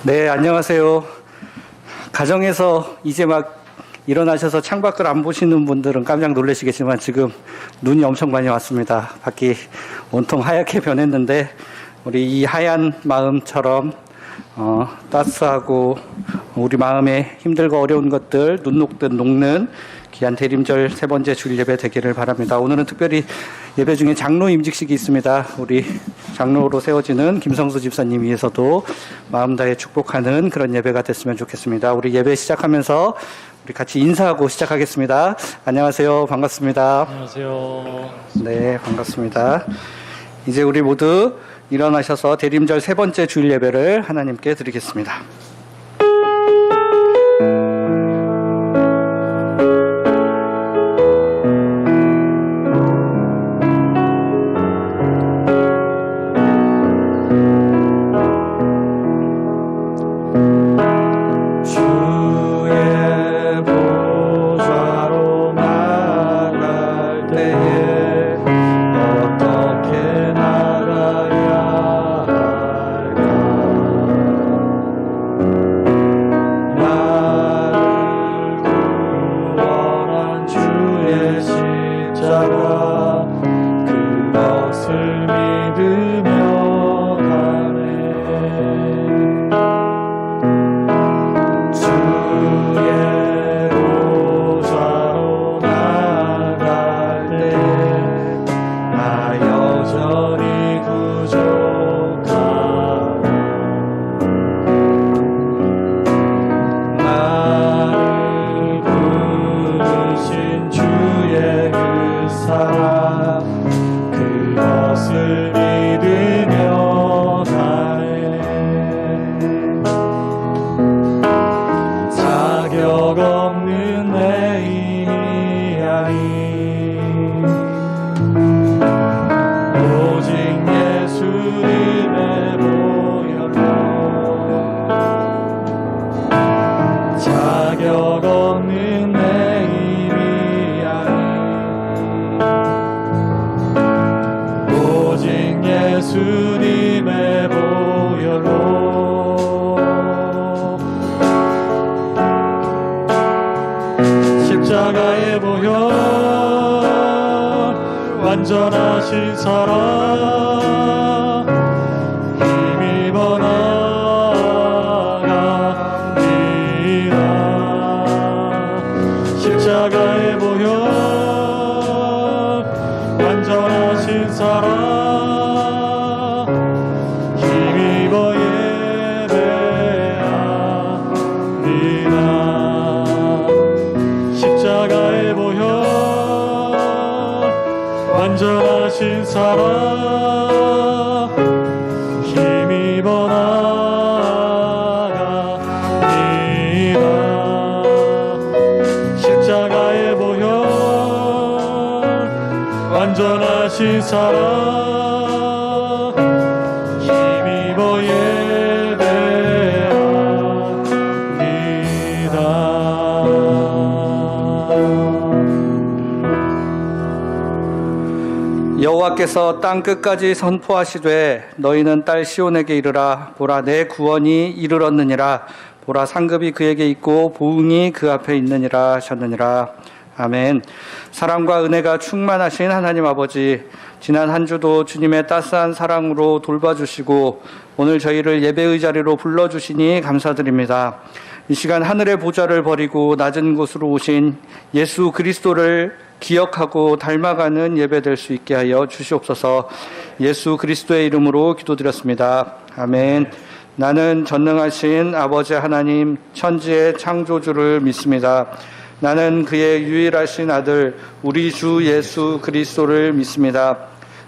네, 안녕하세요. 가정에서 이제 막 일어나셔서 창밖을 안 보시는 분들은 깜짝 놀라시겠지만 지금 눈이 엄청 많이 왔습니다. 밖이 온통 하얗게 변했는데 우리 이 하얀 마음처럼 따스하고 우리 마음에 힘들고 어려운 것들 눈 녹듯 녹는 귀한 대림절 세 번째 주일 예배 되기를 바랍니다. 오늘은 특별히 예배 중에 장로 임직식이 있습니다. 우리 장로로 세워지는 김성수 집사님 위해서도 마음 다해 축복하는 그런 예배가 됐으면 좋겠습니다. 우리 예배 시작하면서 우리 같이 인사하고 시작하겠습니다. 안녕하세요. 반갑습니다. 안녕하세요. 네, 반갑습니다. 이제 우리 모두 일어나셔서 대림절 세 번째 주일 예배를 하나님께 드리겠습니다. 예수님의 보혈로 십자가의 보혈 완전하신 사랑 힘입어 나갑니다. 십자가의 보혈 완전하신 사랑 완전하신 사랑 힘입어 나갑니다. 십자가의 보혈 완전하신 사랑 힘입어 여호와께서 땅 끝까지 선포하시되 너희는 딸 시온에게 이르라. 보라, 내 구원이 이르렀느니라. 보라, 상급이 그에게 있고 보응이 그 앞에 있느니라 하셨느니라. 아멘. 사랑과 은혜가 충만하신 하나님 아버지, 지난 한 주도 주님의 따스한 사랑으로 돌봐주시고 오늘 저희를 예배의 자리로 불러주시니 감사드립니다. 이 시간 하늘의 보좌를 버리고 낮은 곳으로 오신 예수 그리스도를 기억하고 닮아가는 예배 될 수 있게 하여 주시옵소서. 예수 그리스도의 이름으로 기도드렸습니다. 아멘. 나는 전능하신 아버지 하나님 천지의 창조주를 믿습니다. 나는 그의 유일하신 아들 우리 주 예수 그리스도를 믿습니다.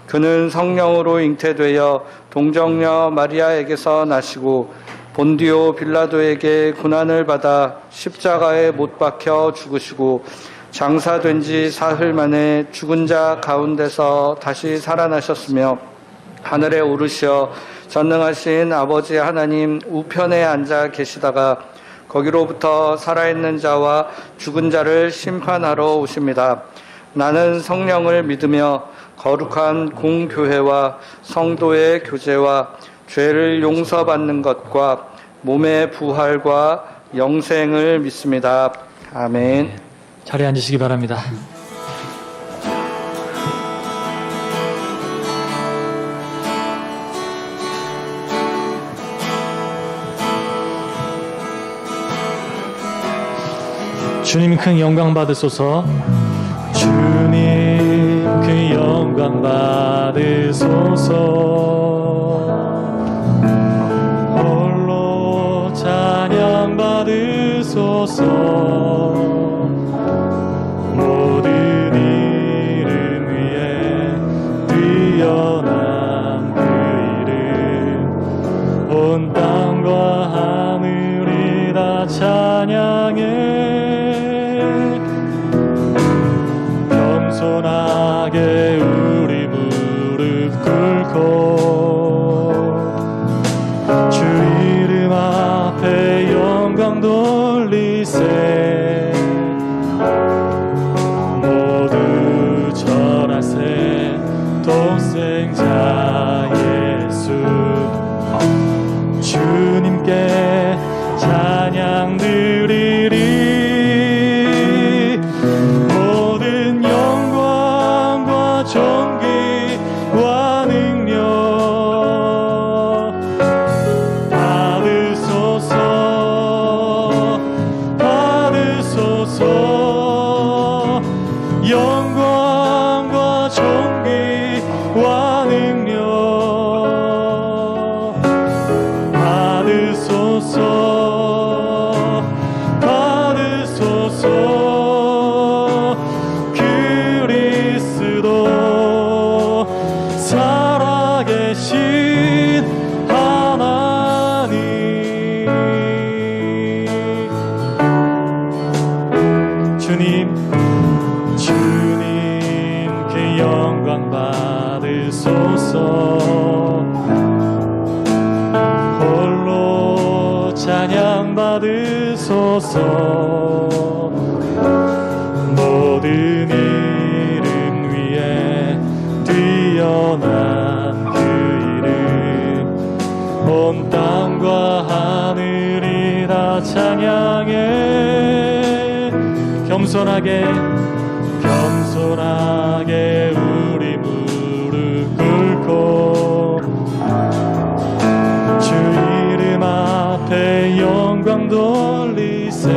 그는 성령으로 잉태되어 동정녀 마리아에게서 나시고 본디오 빌라도에게 고난을 받아 십자가에 못 박혀 죽으시고 장사된 지 사흘 만에 죽은 자 가운데서 다시 살아나셨으며 하늘에 오르시어 전능하신 아버지 하나님 우편에 앉아 계시다가 거기로부터 살아있는 자와 죽은 자를 심판하러 오십니다. 나는 성령을 믿으며 거룩한 공교회와 성도의 교제와 죄를 용서받는 것과 몸의 부활과 영생을 믿습니다. 아멘. 자리에 앉으시기 바랍니다. 주님 큰 영광 받으소서. 주님 큰 영광 받으소서. 홀로 찬양 받으소서. 모든 이름 위에 뛰어난 그 이름, 온 땅과 하늘이 다 찬양해. 겸손하게 우리 무릎 꿇고 주 이름 앞에 영광 돌리세. 모두 절하세. 독생자 예수 주님께 찬양 드리리. 모든 영광과 존귀와 능력 받으소서. 받으소서. 영광과 존귀와 능력 받으소서. 받으소서. 그리스도 살아계신 하나님. 주님 그 영광 받으소서. 홀로 찬양 받으소서. 모든 이름 위에 뛰어난 그 이름, 온 땅과 하늘이 다 찬양해. 겸손하게 우리 무릎 꿇고 주 이름 앞에 영광 돌리세.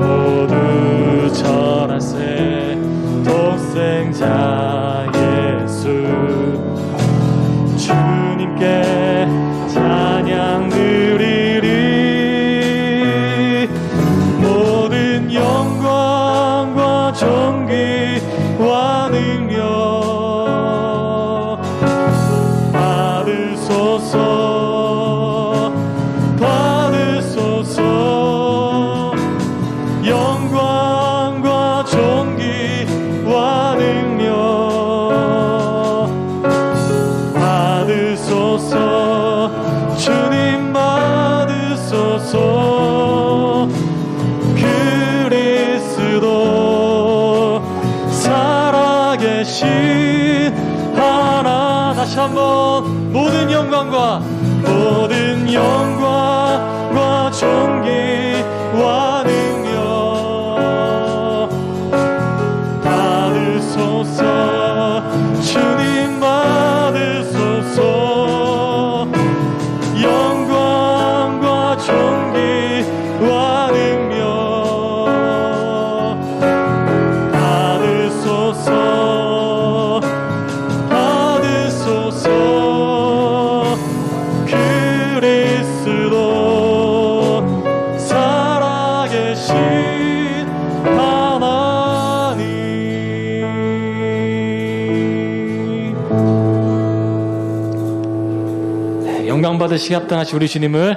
모두 절하세. 독생자 예수 주님께 찬양 드리리. 모든 영광과 존귀와 능력 받으소서. 받으소서. 영광과 존귀와 능력 받으소서. 주님 받으소서. 그리스도 살아계신 하나. 다시 한번 모든 영광과 존귀와 능력 받으소서. 주님 받으소서. 영광과 존귀와 능력 받으소서. 받으소서. 그리스도 살아계신 하나님. 네, 영광 받으시기 합당하신 우리 주님을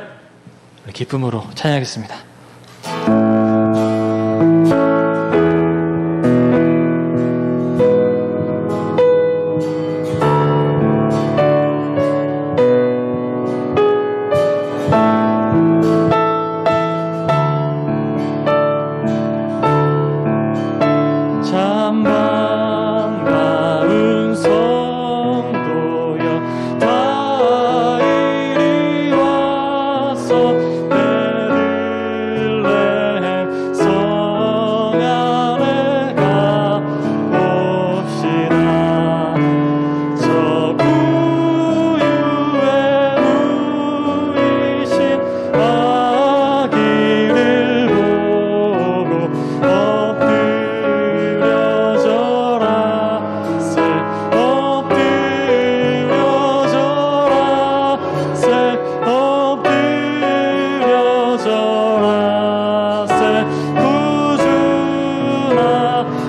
기쁨으로 찬양하겠습니다. 참 반가운 성도여 다 이리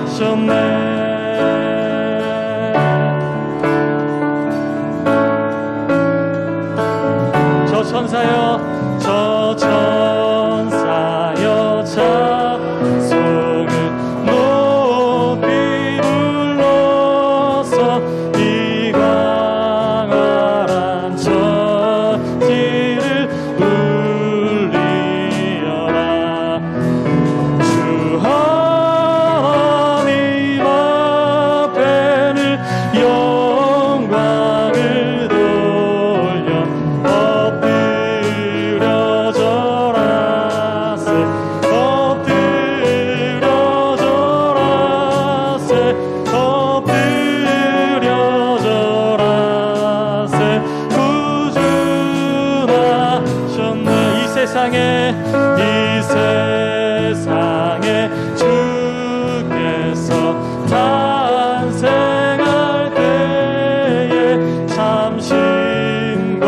구주나셨네. 저 천사여 찬송을 높이 불러서 이 광활한 천지를 울리어라. 주 하나님 앞에는 영광을 돌려 이 세상에 주께서 탄생할 때에 참신과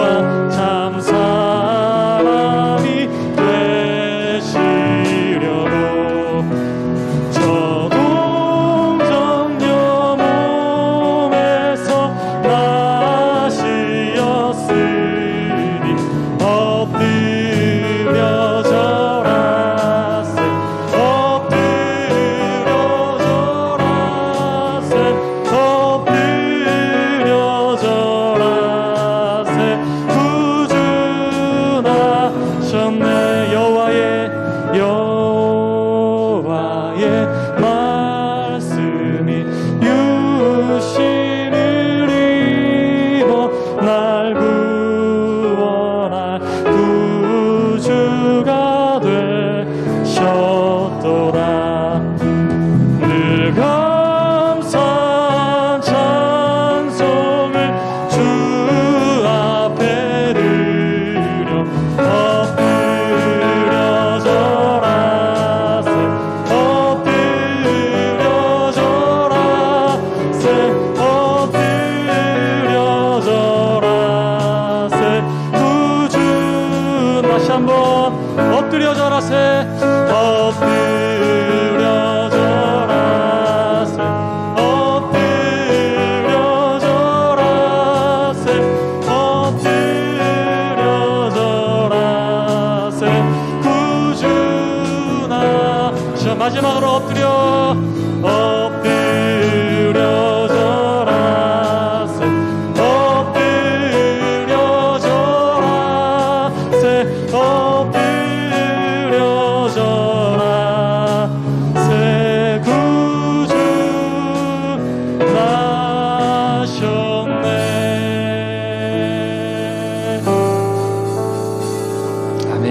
참 사람이 되시려고 저 동정녀 몸에서 나시었으니 여호와의 말씀이 유신을 입어 날 구원할 구주가 되셨도다. 늘 감사한 찬송을 주 앞에 드려 한번 엎드려 절하세. 엎드려 절하세. 엎드려 절하세. 엎드려 절하세. 구주나 자 마지막으로 엎드려 절하세. 엎드려 절하세. 엎드려 절하세. 구주 나셨네. 아멘.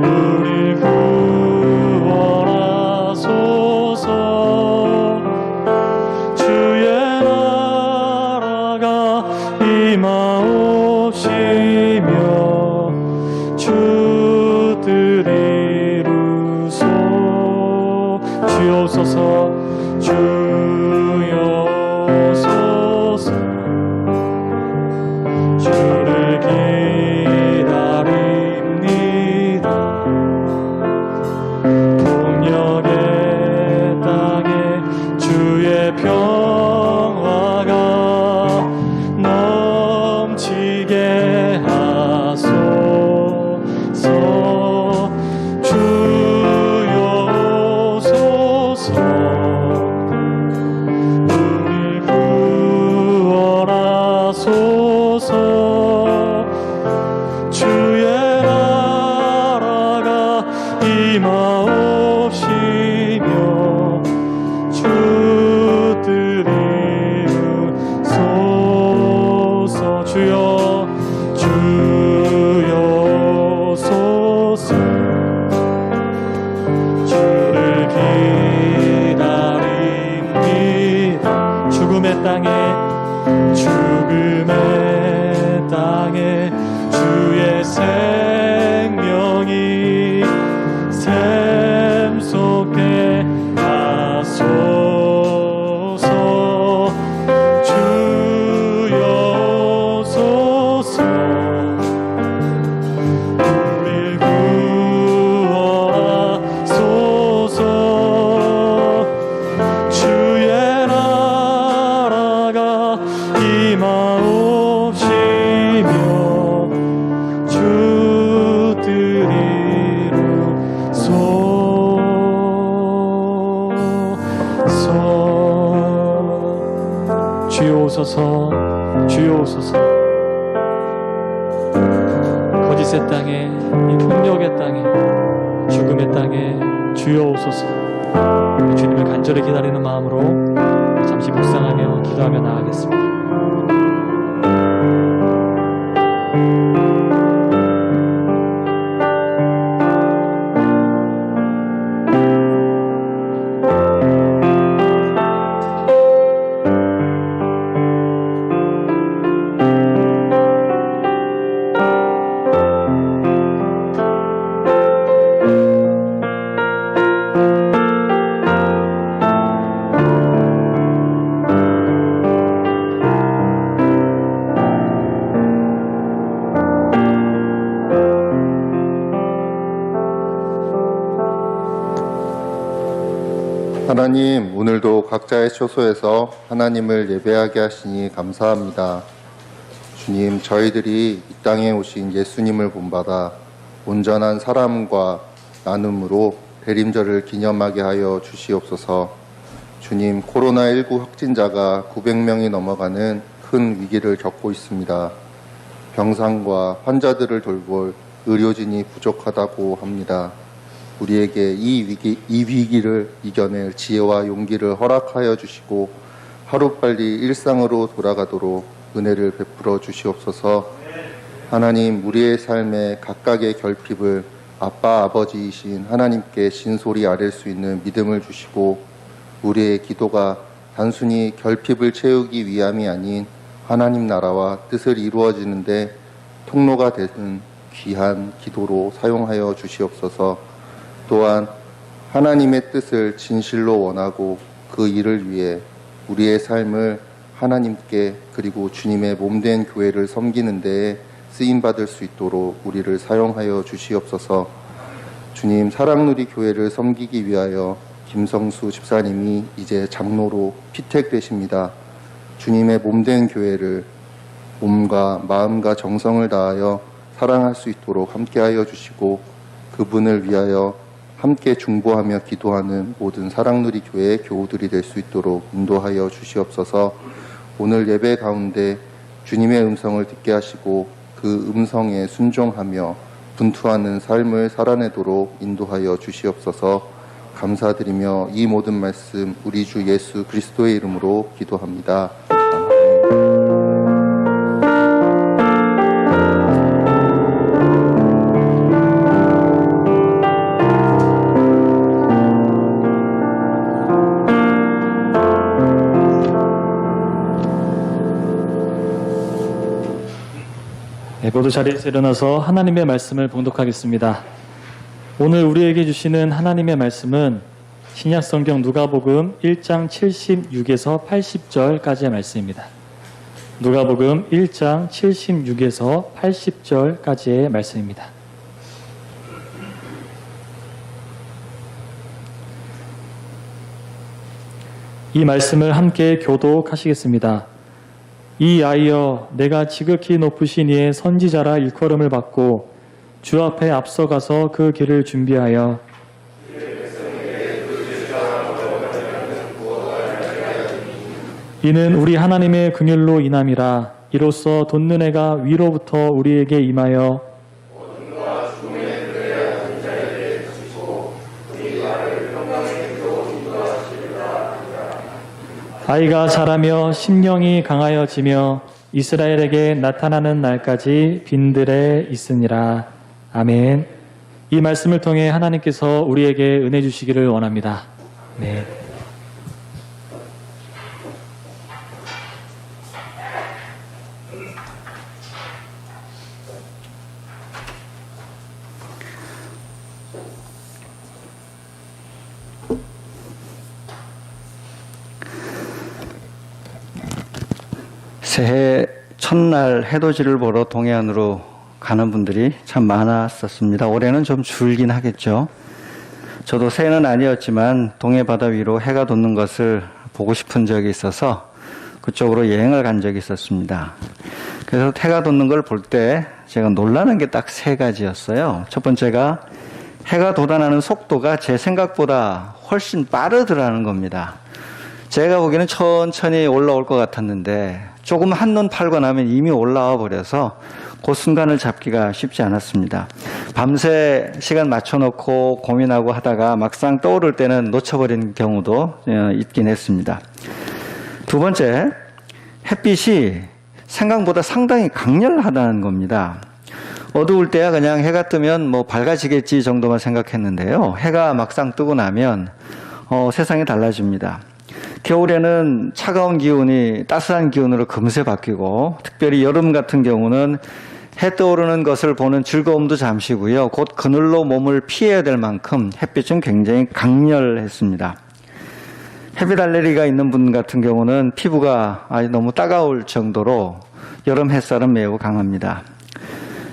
우리 구원하소서. 주의 나라가 임하옵시며 주 뜻 이루소. 주여 오소서. 주여 오소서. 주를 기다려 주의 생명이 샘 속에 가소서 주여 오소서 우릴 구하소서 주의 나라가 임하옵시며 주들이 이루소서 주여 오소서 주여 오소서 거짓의 땅에 이 폭력의 땅에 죽음의 땅에 주여 오소서 주님을 간절히 기다리는 마음으로 잠시 묵상하며 기도하며 나아가겠습니다. 하나님, 오늘도 각자의 처소에서 하나님을 예배하게 하시니 감사합니다. 주님, 저희들이 이 땅에 오신 예수님을 본받아 온전한 사람과 나눔으로 대림절을 기념하게 하여 주시옵소서. 주님, 코로나19 확진자가 900명이 넘어가는 큰 위기를 겪고 있습니다. 병상과 환자들을 돌볼 의료진이 부족하다고 합니다. 우리에게 이 위기를 이겨낼 지혜와 용기를 허락하여 주시고 하루빨리 일상으로 돌아가도록 은혜를 베풀어 주시옵소서. 하나님, 우리의 삶의 각각의 결핍을 아빠 아버지이신 하나님께 진솔히 아뢰 수 있는 믿음을 주시고 우리의 기도가 단순히 결핍을 채우기 위함이 아닌 하나님 나라와 뜻을 이루어지는데 통로가 되는 귀한 기도로 사용하여 주시옵소서. 또한 하나님의 뜻을 진실로 원하고 그 일을 위해 우리의 삶을 하나님께 그리고 주님의 몸된 교회를 섬기는 데에 쓰임받을 수 있도록 우리를 사용하여 주시옵소서. 주님, 사랑누리 교회를 섬기기 위하여 김성수 집사님이 이제 장로로 피택되십니다. 주님의 몸된 교회를 몸과 마음과 정성을 다하여 사랑할 수 있도록 함께하여 주시고 그분을 위하여 함께 중보하며 기도하는 모든 사랑누리 교회의 교우들이 될 수 있도록 인도하여 주시옵소서. 오늘 예배 가운데 주님의 음성을 듣게 하시고 그 음성에 순종하며 분투하는 삶을 살아내도록 인도하여 주시옵소서. 감사드리며 이 모든 말씀 우리 주 예수 그리스도의 이름으로 기도합니다. 아멘. 네, 모두 자리에서 일어나서 하나님의 말씀을 봉독하겠습니다. 오늘 우리에게 주시는 하나님의 말씀은 신약성경 누가복음 1장 76에서 80절까지의 말씀입니다. 누가복음 1장 76에서 80절까지의 말씀입니다. 이 말씀을 함께 교독하시겠습니다. 이 아이여, 내가 지극히 높으신 이의 선지자라 일컬음을 받고 주 앞에 앞서가서 그 길을 준비하여 이는 우리 하나님의 긍휼로 인함이라. 이로써 돋는 해가 위로부터 우리에게 임하여 아이가 자라며 심령이 강하여지며 이스라엘에게 나타나는 날까지 빈들에 있으니라. 아멘. 이 말씀을 통해 하나님께서 우리에게 은혜 주시기를 원합니다. 네. 새해 첫날 해돋이를 보러 동해안으로 가는 분들이 참 많았었습니다. 올해는 좀 줄긴 하겠죠. 저도 새해는 아니었지만 동해 바다 위로 해가 돋는 것을 보고 싶은 적이 있어서 그쪽으로 여행을 간 적이 있었습니다. 그래서 해가 돋는 걸 볼 때 제가 놀라는 게 딱 세 가지였어요. 첫 번째가 해가 돋아나는 속도가 제 생각보다 훨씬 빠르더라는 겁니다. 제가 보기에는 천천히 올라올 것 같았는데 조금 한눈 팔고 나면 이미 올라와 버려서 그 순간을 잡기가 쉽지 않았습니다. 밤새 시간 맞춰놓고 고민하고 하다가 막상 떠오를 때는 놓쳐버린 경우도 있긴 했습니다. 두 번째, 햇빛이 생각보다 상당히 강렬하다는 겁니다. 어두울 때야 그냥 해가 뜨면 뭐 밝아지겠지 정도만 생각했는데요. 해가 막상 뜨고 나면 세상이 달라집니다. 겨울에는 차가운 기운이 따스한 기운으로 금세 바뀌고, 특별히 여름 같은 경우는 해 떠오르는 것을 보는 즐거움도 잠시고요. 곧 그늘로 몸을 피해야 될 만큼 햇빛은 굉장히 강렬했습니다. 햇빛 알레르기가 있는 분 같은 경우는 피부가 아주 너무 따가울 정도로 여름 햇살은 매우 강합니다.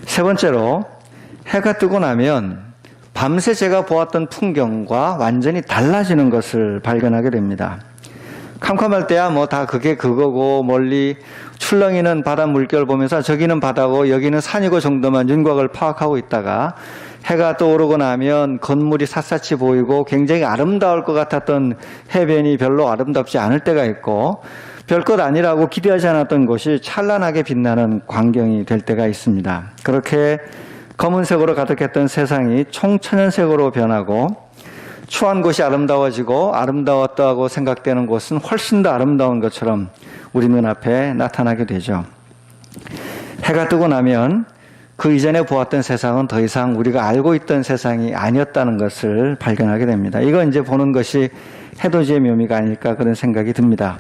세 번째로, 해가 뜨고 나면 밤새 제가 보았던 풍경과 완전히 달라지는 것을 발견하게 됩니다. 캄캄할 때야 뭐 다 그게 그거고, 멀리 출렁이는 바다 물결 보면서 저기는 바다고 여기는 산이고 정도만 윤곽을 파악하고 있다가 해가 떠오르고 나면 건물이 샅샅이 보이고 굉장히 아름다울 것 같았던 해변이 별로 아름답지 않을 때가 있고, 별것 아니라고 기대하지 않았던 곳이 찬란하게 빛나는 광경이 될 때가 있습니다. 그렇게 검은색으로 가득했던 세상이 총천연색으로 변하고, 추한 곳이 아름다워지고 아름다웠다고 생각되는 곳은 훨씬 더 아름다운 것처럼 우리 눈앞에 나타나게 되죠. 해가 뜨고 나면 그 이전에 보았던 세상은 더 이상 우리가 알고 있던 세상이 아니었다는 것을 발견하게 됩니다. 이거 이제 보는 것이 해돋이의 묘미가 아닐까 그런 생각이 듭니다.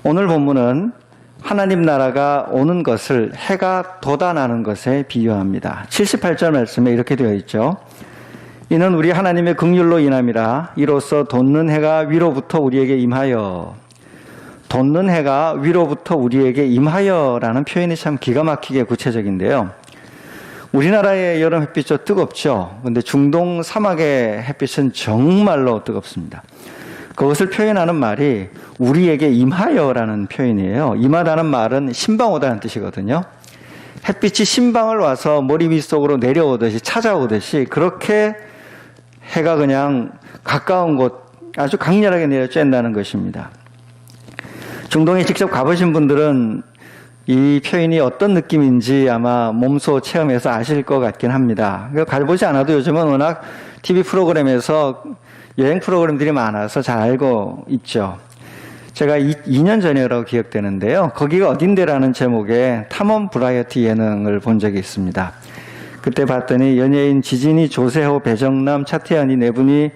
오늘 본문은 하나님 나라가 오는 것을 해가 돋아나는 것에 비유합니다. 78절 말씀에 이렇게 되어 있죠. 이는 우리 하나님의 긍휼로 인함이라. 이로써 돋는 해가 위로부터 우리에게 임하여. 돋는 해가 위로부터 우리에게 임하여라는 표현이 참 기가 막히게 구체적인데요. 우리나라의 여름 햇빛도 뜨겁죠. 그런데 중동 사막의 햇빛은 정말로 뜨겁습니다. 그것을 표현하는 말이 우리에게 임하여라는 표현이에요. 임하다는 말은 신방 오다는 뜻이거든요. 햇빛이 신방을 와서 머리 위속으로 내려오듯이 찾아오듯이 그렇게 해가 그냥 가까운 곳 아주 강렬하게 내려 쬐는다는 것입니다. 중동에 직접 가보신 분들은 이 표현이 어떤 느낌인지 아마 몸소 체험해서 아실 것 같긴 합니다. 가보지 않아도 요즘은 워낙 TV 프로그램에서 여행 프로그램들이 많아서 잘 알고 있죠. 제가 2년 전이라고 기억되는데요. 거기가 어딘데라는 제목의 탐험 브라이어티 예능을 본 적이 있습니다. 그때 봤더니 연예인 지진이, 조세호, 배정남, 차태현이 네 분이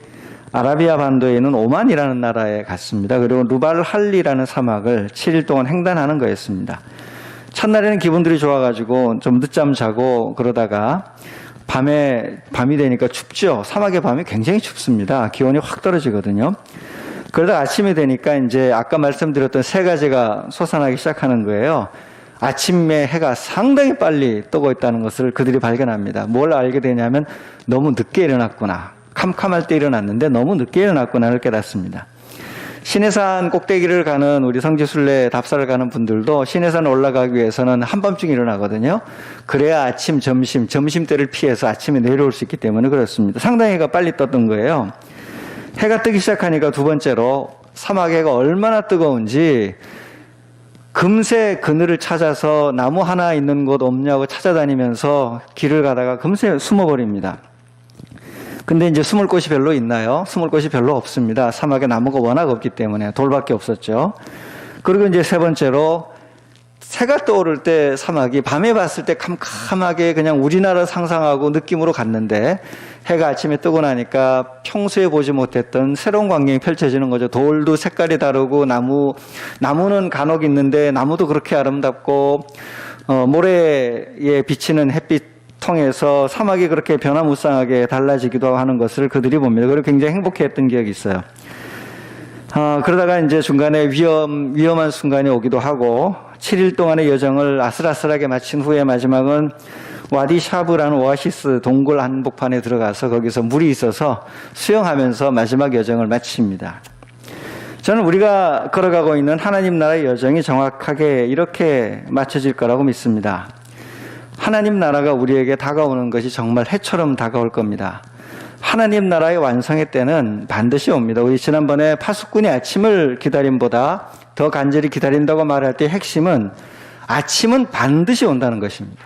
아라비아 반도에 있는 오만이라는 나라에 갔습니다. 그리고 루발할리라는 사막을 7일 동안 횡단하는 거였습니다. 첫날에는 기분들이 좋아가지고 좀 늦잠 자고 그러다가 밤이 되니까 춥죠. 사막의 밤이 굉장히 춥습니다. 기온이 확 떨어지거든요. 그러다 아침이 되니까 이제 아까 말씀드렸던 세 가지가 솟아나기 시작하는 거예요. 아침에 해가 상당히 빨리 뜨고 있다는 것을 그들이 발견합니다. 뭘 알게 되냐면 너무 늦게 일어났구나. 캄캄할 때 일어났는데 너무 늦게 일어났구나를 깨닫습니다. 신해산 꼭대기를 가는 우리 성지순례 답사를 가는 분들도 신해산 올라가기 위해서는 한밤중에 일어나거든요. 그래야 아침, 점심때를 피해서 아침에 내려올 수 있기 때문에 그렇습니다. 상당히 해가 빨리 떴던 거예요. 해가 뜨기 시작하니까 두 번째로 사막의 해가 얼마나 뜨거운지 금세 그늘을 찾아서 나무 하나 있는 곳 없냐고 찾아다니면서 길을 가다가 금세 숨어버립니다. 근데 이제 숨을 곳이 별로 있나요? 숨을 곳이 별로 없습니다. 사막에 나무가 워낙 없기 때문에 돌밖에 없었죠. 그리고 이제 세 번째로 해가 떠오를 때 사막이 밤에 봤을 때 캄캄하게 그냥 우리나라 상상하고 느낌으로 갔는데 해가 아침에 뜨고 나니까 평소에 보지 못했던 새로운 광경이 펼쳐지는 거죠. 돌도 색깔이 다르고 나무는 간혹 있는데 나무도 그렇게 아름답고 모래에 비치는 햇빛 통해서 사막이 그렇게 변화무쌍하게 달라지기도 하는 것을 그들이 봅니다. 그리고 굉장히 행복해했던 기억이 있어요. 그러다가 이제 중간에 위험한 순간이 오기도 하고 7일 동안의 여정을 아슬아슬하게 마친 후에 마지막은 와디 샤브라는 오아시스 동굴 한복판에 들어가서 거기서 물이 있어서 수영하면서 마지막 여정을 마칩니다. 저는 우리가 걸어가고 있는 하나님 나라의 여정이 정확하게 이렇게 맞춰질 거라고 믿습니다. 하나님 나라가 우리에게 다가오는 것이 정말 해처럼 다가올 겁니다. 하나님 나라의 완성의 때는 반드시 옵니다. 우리 지난번에 파수꾼이 아침을 기다림보다 더 간절히 기다린다고 말할 때 핵심은 아침은 반드시 온다는 것입니다.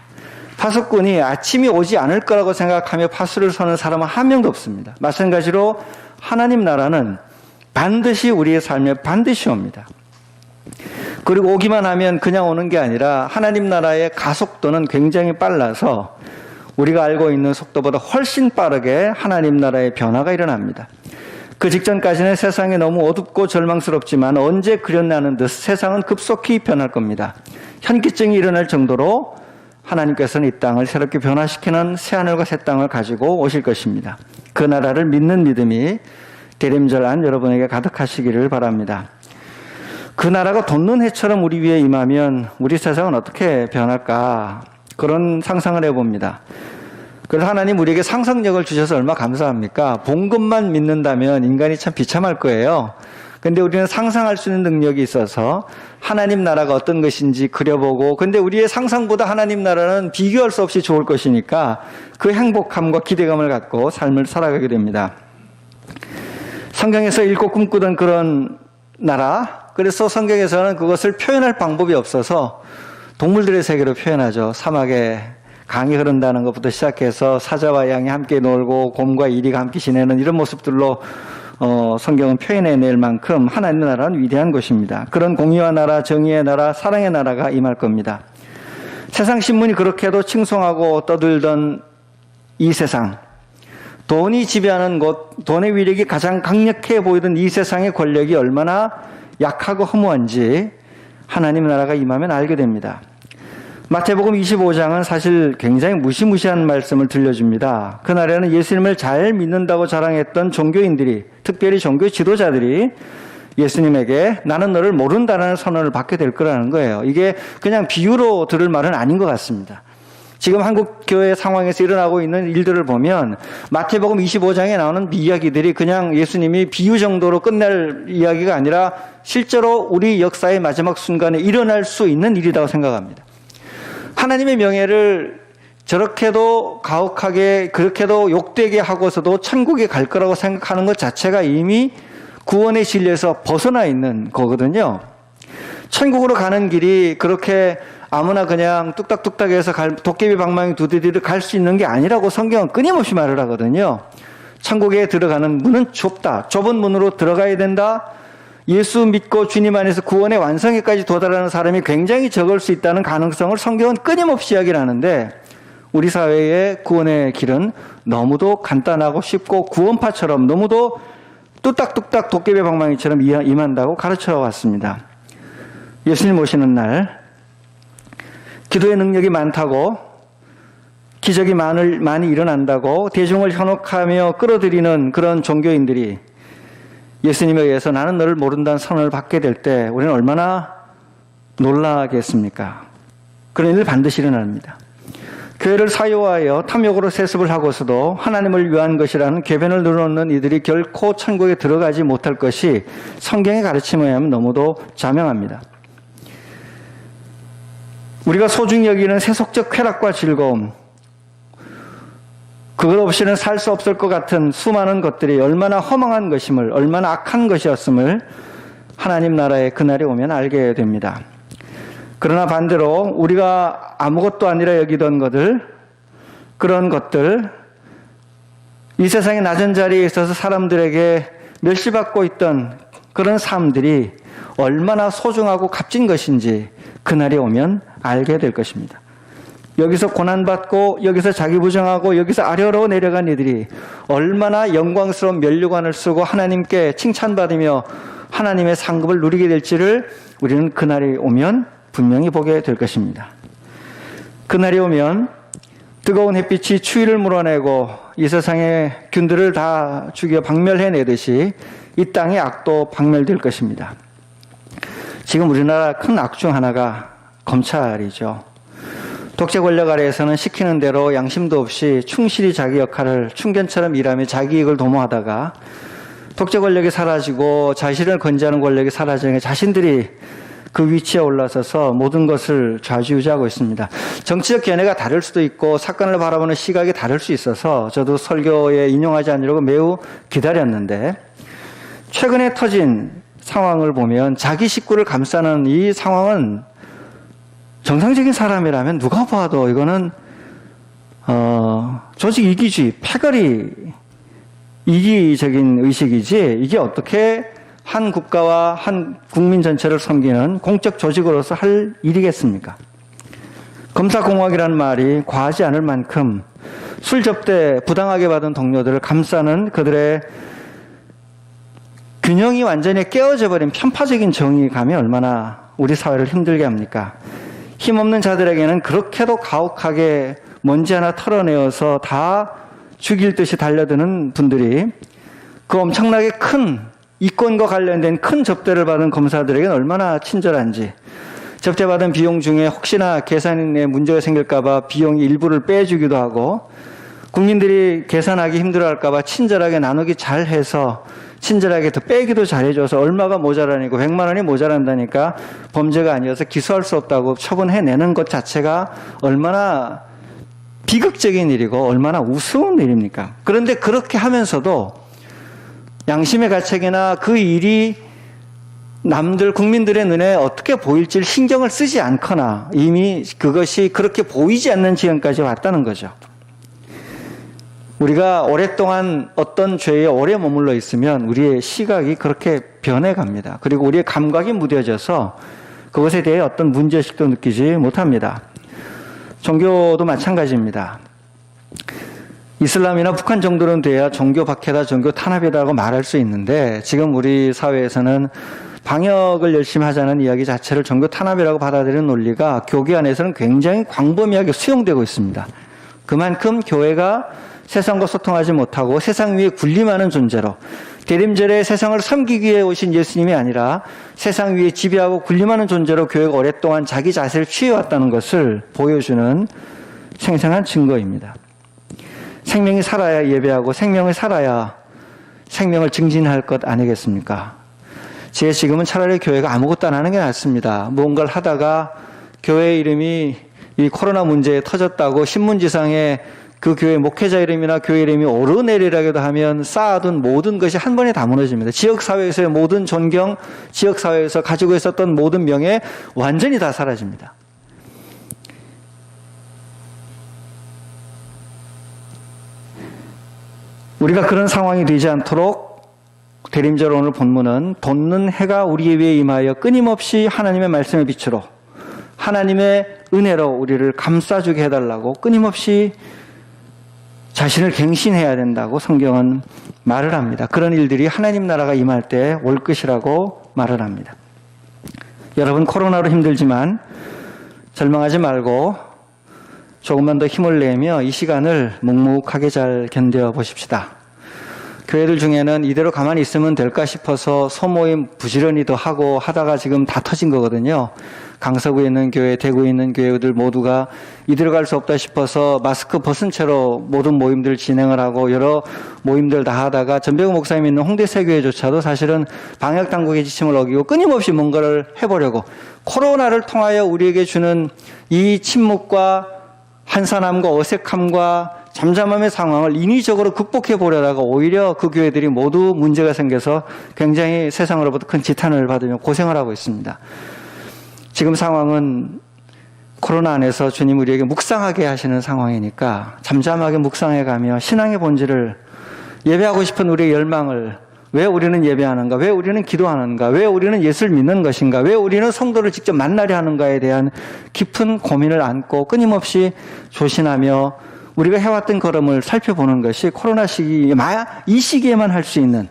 파수꾼이 아침이 오지 않을 거라고 생각하며 파수를 서는 사람은 한 명도 없습니다. 마찬가지로 하나님 나라는 반드시 우리의 삶에 반드시 옵니다. 그리고 오기만 하면 그냥 오는 게 아니라 하나님 나라의 가속도는 굉장히 빨라서 우리가 알고 있는 속도보다 훨씬 빠르게 하나님 나라의 변화가 일어납니다. 그 직전까지는 세상이 너무 어둡고 절망스럽지만 언제 그렸나는 듯 세상은 급속히 변할 겁니다. 현기증이 일어날 정도로 하나님께서는 이 땅을 새롭게 변화시키는 새하늘과 새 땅을 가지고 오실 것입니다. 그 나라를 믿는 믿음이 대림절 안 여러분에게 가득하시기를 바랍니다. 그 나라가 돋는 해처럼 우리 위에 임하면 우리 세상은 어떻게 변할까? 그런 상상을 해봅니다. 그래서 하나님 우리에게 상상력을 주셔서 얼마나 감사합니까? 본 것만 믿는다면 인간이 참 비참할 거예요. 근데 우리는 상상할 수 있는 능력이 있어서 하나님 나라가 어떤 것인지 그려보고, 근데 우리의 상상보다 하나님 나라는 비교할 수 없이 좋을 것이니까 그 행복함과 기대감을 갖고 삶을 살아가게 됩니다. 성경에서 읽고 꿈꾸던 그런 나라, 그래서 성경에서는 그것을 표현할 방법이 없어서 동물들의 세계로 표현하죠. 사막에 강이 흐른다는 것부터 시작해서 사자와 양이 함께 놀고 곰과 이리가 함께 지내는 이런 모습들로 성경은 표현해낼 만큼 하나님 나라는 위대한 곳입니다. 그런 공의와 나라, 정의의 나라, 사랑의 나라가 임할 겁니다. 세상 신문이 그렇게도 칭송하고 떠들던 이 세상, 돈이 지배하는 곳, 돈의 위력이 가장 강력해 보이던 이 세상의 권력이 얼마나 약하고 허무한지 하나님 나라가 임하면 알게 됩니다. 마태복음 25장은 사실 굉장히 무시무시한 말씀을 들려줍니다. 그날에는 예수님을 잘 믿는다고 자랑했던 종교인들이, 특별히 종교 지도자들이 예수님에게 나는 너를 모른다는 선언을 받게 될 거라는 거예요. 이게 그냥 비유로 들을 말은 아닌 것 같습니다. 지금 한국 교회 상황에서 일어나고 있는 일들을 보면 마태복음 25장에 나오는 이야기들이 그냥 예수님이 비유 정도로 끝날 이야기가 아니라 실제로 우리 역사의 마지막 순간에 일어날 수 있는 일이라고 생각합니다. 하나님의 명예를 저렇게도 가혹하게 그렇게도 욕되게 하고서도 천국에 갈 거라고 생각하는 것 자체가 이미 구원의 진리에서 벗어나 있는 거거든요. 천국으로 가는 길이 그렇게 아무나 그냥 뚝딱뚝딱 해서 도깨비 방망이 두드리를 갈 수 있는 게 아니라고 성경은 끊임없이 말을 하거든요. 천국에 들어가는 문은 좁다. 좁은 문으로 들어가야 된다. 예수 믿고 주님 안에서 구원의 완성에까지 도달하는 사람이 굉장히 적을 수 있다는 가능성을 성경은 끊임없이 이야기를 하는데 우리 사회의 구원의 길은 너무도 간단하고 쉽고 구원파처럼 너무도 뚝딱뚝딱 도깨비 방망이처럼 임한다고 가르쳐 왔습니다. 예수님 오시는 날 기도의 능력이 많다고 기적이 많이 일어난다고 대중을 현혹하며 끌어들이는 그런 종교인들이 예수님에 의해서 나는 너를 모른다는 선언을 받게 될 때 우리는 얼마나 놀라겠습니까? 그런 일은 반드시 일어납니다. 교회를 사유화하여 탐욕으로 세습을 하고서도 하나님을 위한 것이라는 궤변을 늘어놓는 이들이 결코 천국에 들어가지 못할 것이 성경의 가르침에 의하면 너무도 자명합니다. 우리가 소중히 여기는 세속적 쾌락과 즐거움, 그것 없이는 살 수 없을 것 같은 수많은 것들이 얼마나 허망한 것임을, 얼마나 악한 것이었음을 하나님 나라의 그날이 오면 알게 됩니다. 그러나 반대로 우리가 아무것도 아니라 여기던 것들, 그런 것들, 이 세상의 낮은 자리에 있어서 사람들에게 멸시받고 있던 그런 삶들이 얼마나 소중하고 값진 것인지 그날이 오면 알게 될 것입니다. 여기서 고난받고 여기서 자기 부정하고 여기서 아래로 내려간 이들이 얼마나 영광스러운 면류관을 쓰고 하나님께 칭찬받으며 하나님의 상급을 누리게 될지를 우리는 그날이 오면 분명히 보게 될 것입니다. 그날이 오면 뜨거운 햇빛이 추위를 물어내고 이 세상의 균들을 다 죽여 박멸해내듯이 이 땅의 악도 박멸될 것입니다. 지금 우리나라 큰 악 중 하나가 검찰이죠. 독재 권력 아래에서는 시키는 대로 양심도 없이 충실히 자기 역할을 충견처럼 일하며 자기 이익을 도모하다가 독재 권력이 사라지고 자신을 건재하는 권력이 사라지는 자신들이 그 위치에 올라서서 모든 것을 좌지우지하고 있습니다. 정치적 견해가 다를 수도 있고 사건을 바라보는 시각이 다를 수 있어서 저도 설교에 인용하지 않으려고 매우 기다렸는데 최근에 터진 상황을 보면 자기 식구를 감싸는 이 상황은 정상적인 사람이라면 누가 봐도 이거는 조직 이기주의, 패거리 이기적인 의식이지 이게 어떻게 한 국가와 한 국민 전체를 섬기는 공적 조직으로서 할 일이겠습니까? 검사공학이라는 말이 과하지 않을 만큼 술 접대 부당하게 받은 동료들을 감싸는 그들의 균형이 완전히 깨어져 버린 편파적인 정의감이 얼마나 우리 사회를 힘들게 합니까? 힘없는 자들에게는 그렇게도 가혹하게 먼지 하나 털어내어서 다 죽일 듯이 달려드는 분들이 그 엄청나게 큰 이권과 관련된 큰 접대를 받은 검사들에게는 얼마나 친절한지, 접대받은 비용 중에 혹시나 계산에 문제가 생길까봐 비용 일부를 빼주기도 하고 국민들이 계산하기 힘들어할까봐 친절하게 나누기 잘해서 친절하게 더 빼기도 잘해줘서 얼마가 모자라니까 100만 원이 모자란다니까 범죄가 아니어서 기소할 수 없다고 처분해내는 것 자체가 얼마나 비극적인 일이고 얼마나 우스운 일입니까? 그런데 그렇게 하면서도 양심의 가책이나 그 일이 남들 국민들의 눈에 어떻게 보일지 신경을 쓰지 않거나 이미 그것이 그렇게 보이지 않는 지경까지 왔다는 거죠. 우리가 오랫동안 어떤 죄에 오래 머물러 있으면 우리의 시각이 그렇게 변해갑니다. 그리고 우리의 감각이 무뎌져서 그것에 대해 어떤 문제의식도 느끼지 못합니다. 종교도 마찬가지입니다. 이슬람이나 북한 정도는 돼야 종교 박해다, 종교 탄압이다라고 말할 수 있는데 지금 우리 사회에서는 방역을 열심히 하자는 이야기 자체를 종교 탄압이라고 받아들이는 논리가 교계 안에서는 굉장히 광범위하게 수용되고 있습니다. 그만큼 교회가 세상과 소통하지 못하고 세상 위에 군림하는 존재로 대림절에 세상을 섬기기 위해 오신 예수님이 아니라 세상 위에 지배하고 군림하는 존재로 교회가 오랫동안 자기 자세를 취해왔다는 것을 보여주는 생생한 증거입니다. 생명이 살아야 예배하고 생명을 살아야 생명을 증진할 것 아니겠습니까? 제 지금은 차라리 교회가 아무것도 안 하는 게 낫습니다. 무언가를 하다가 교회 이름이 이 코로나 문제에 터졌다고 신문지상에 그 교회 목회자 이름이나 교회 이름이 오르내리라고도 하면 쌓아둔 모든 것이 한 번에 다 무너집니다. 지역사회에서의 모든 존경, 지역사회에서 가지고 있었던 모든 명예 완전히 다 사라집니다. 우리가 그런 상황이 되지 않도록 대림절 오늘 본문은 돋는 해가 우리 위에 임하여 끊임없이 하나님의 말씀의 빛으로 하나님의 은혜로 우리를 감싸주게 해달라고 끊임없이 자신을 갱신해야 된다고 성경은 말을 합니다. 그런 일들이 하나님 나라가 임할 때 올 것이라고 말을 합니다. 여러분 코로나로 힘들지만 절망하지 말고 조금만 더 힘을 내며 이 시간을 묵묵하게 잘 견뎌 보십시다. 교회들 중에는 이대로 가만히 있으면 될까 싶어서 소모임 부지런히 더 하고 하다가 지금 다 터진 거거든요. 강서구에 있는 교회, 대구에 있는 교회들 모두가 이대로 갈 수 없다 싶어서 마스크 벗은 채로 모든 모임들 진행을 하고 여러 모임들 다 하다가 전병우 목사님이 있는 홍대새교회조차도 사실은 방역당국의 지침을 어기고 끊임없이 뭔가를 해보려고 코로나를 통하여 우리에게 주는 이 침묵과 한산함과 어색함과 잠잠함의 상황을 인위적으로 극복해 보려다가 오히려 그 교회들이 모두 문제가 생겨서 굉장히 세상으로부터 큰 지탄을 받으며 고생을 하고 있습니다. 지금 상황은 코로나 안에서 주님 우리에게 묵상하게 하시는 상황이니까 잠잠하게 묵상해가며 신앙의 본질을 예배하고 싶은 우리의 열망을 왜 우리는 예배하는가? 왜 우리는 기도하는가? 왜 우리는 예수를 믿는 것인가? 왜 우리는 성도를 직접 만나려 하는가에 대한 깊은 고민을 안고 끊임없이 조신하며 우리가 해왔던 걸음을 살펴보는 것이 코로나 시기, 이 시기에만 할 수 있는,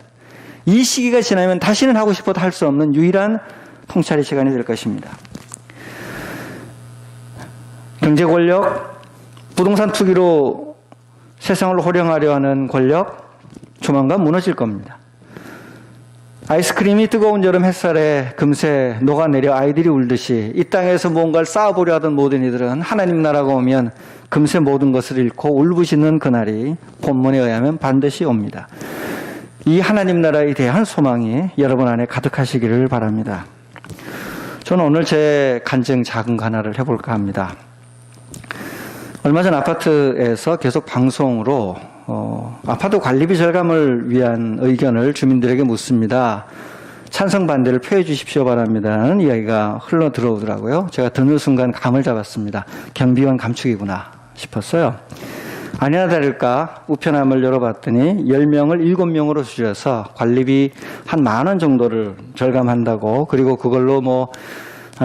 이 시기가 지나면 다시는 하고 싶어도 할 수 없는 유일한 통찰의 시간이 될 것입니다. 경제 권력, 부동산 투기로 세상을 호령하려 하는 권력, 조만간 무너질 겁니다. 아이스크림이 뜨거운 여름 햇살에 금세 녹아내려 아이들이 울듯이 이 땅에서 무언가를 쌓아보려 하던 모든 이들은 하나님 나라가 오면 금세 모든 것을 잃고 울부짖는 그날이 본문에 의하면 반드시 옵니다. 이 하나님 나라에 대한 소망이 여러분 안에 가득하시기를 바랍니다. 저는 오늘 제 간증 작은 거 하나를 해볼까 합니다. 얼마 전 아파트에서 계속 방송으로 아파트 관리비 절감을 위한 의견을 주민들에게 묻습니다. 찬성 반대를 표해 주십시오 바랍니다는 이야기가 흘러 들어오더라고요. 제가 듣는 순간 감을 잡았습니다. 경비원 감축이구나 싶었어요. 아니나 다를까 우편함을 열어봤더니 10명을 7명으로 줄여서 관리비 한 10,000원 정도를 절감한다고, 그리고 그걸로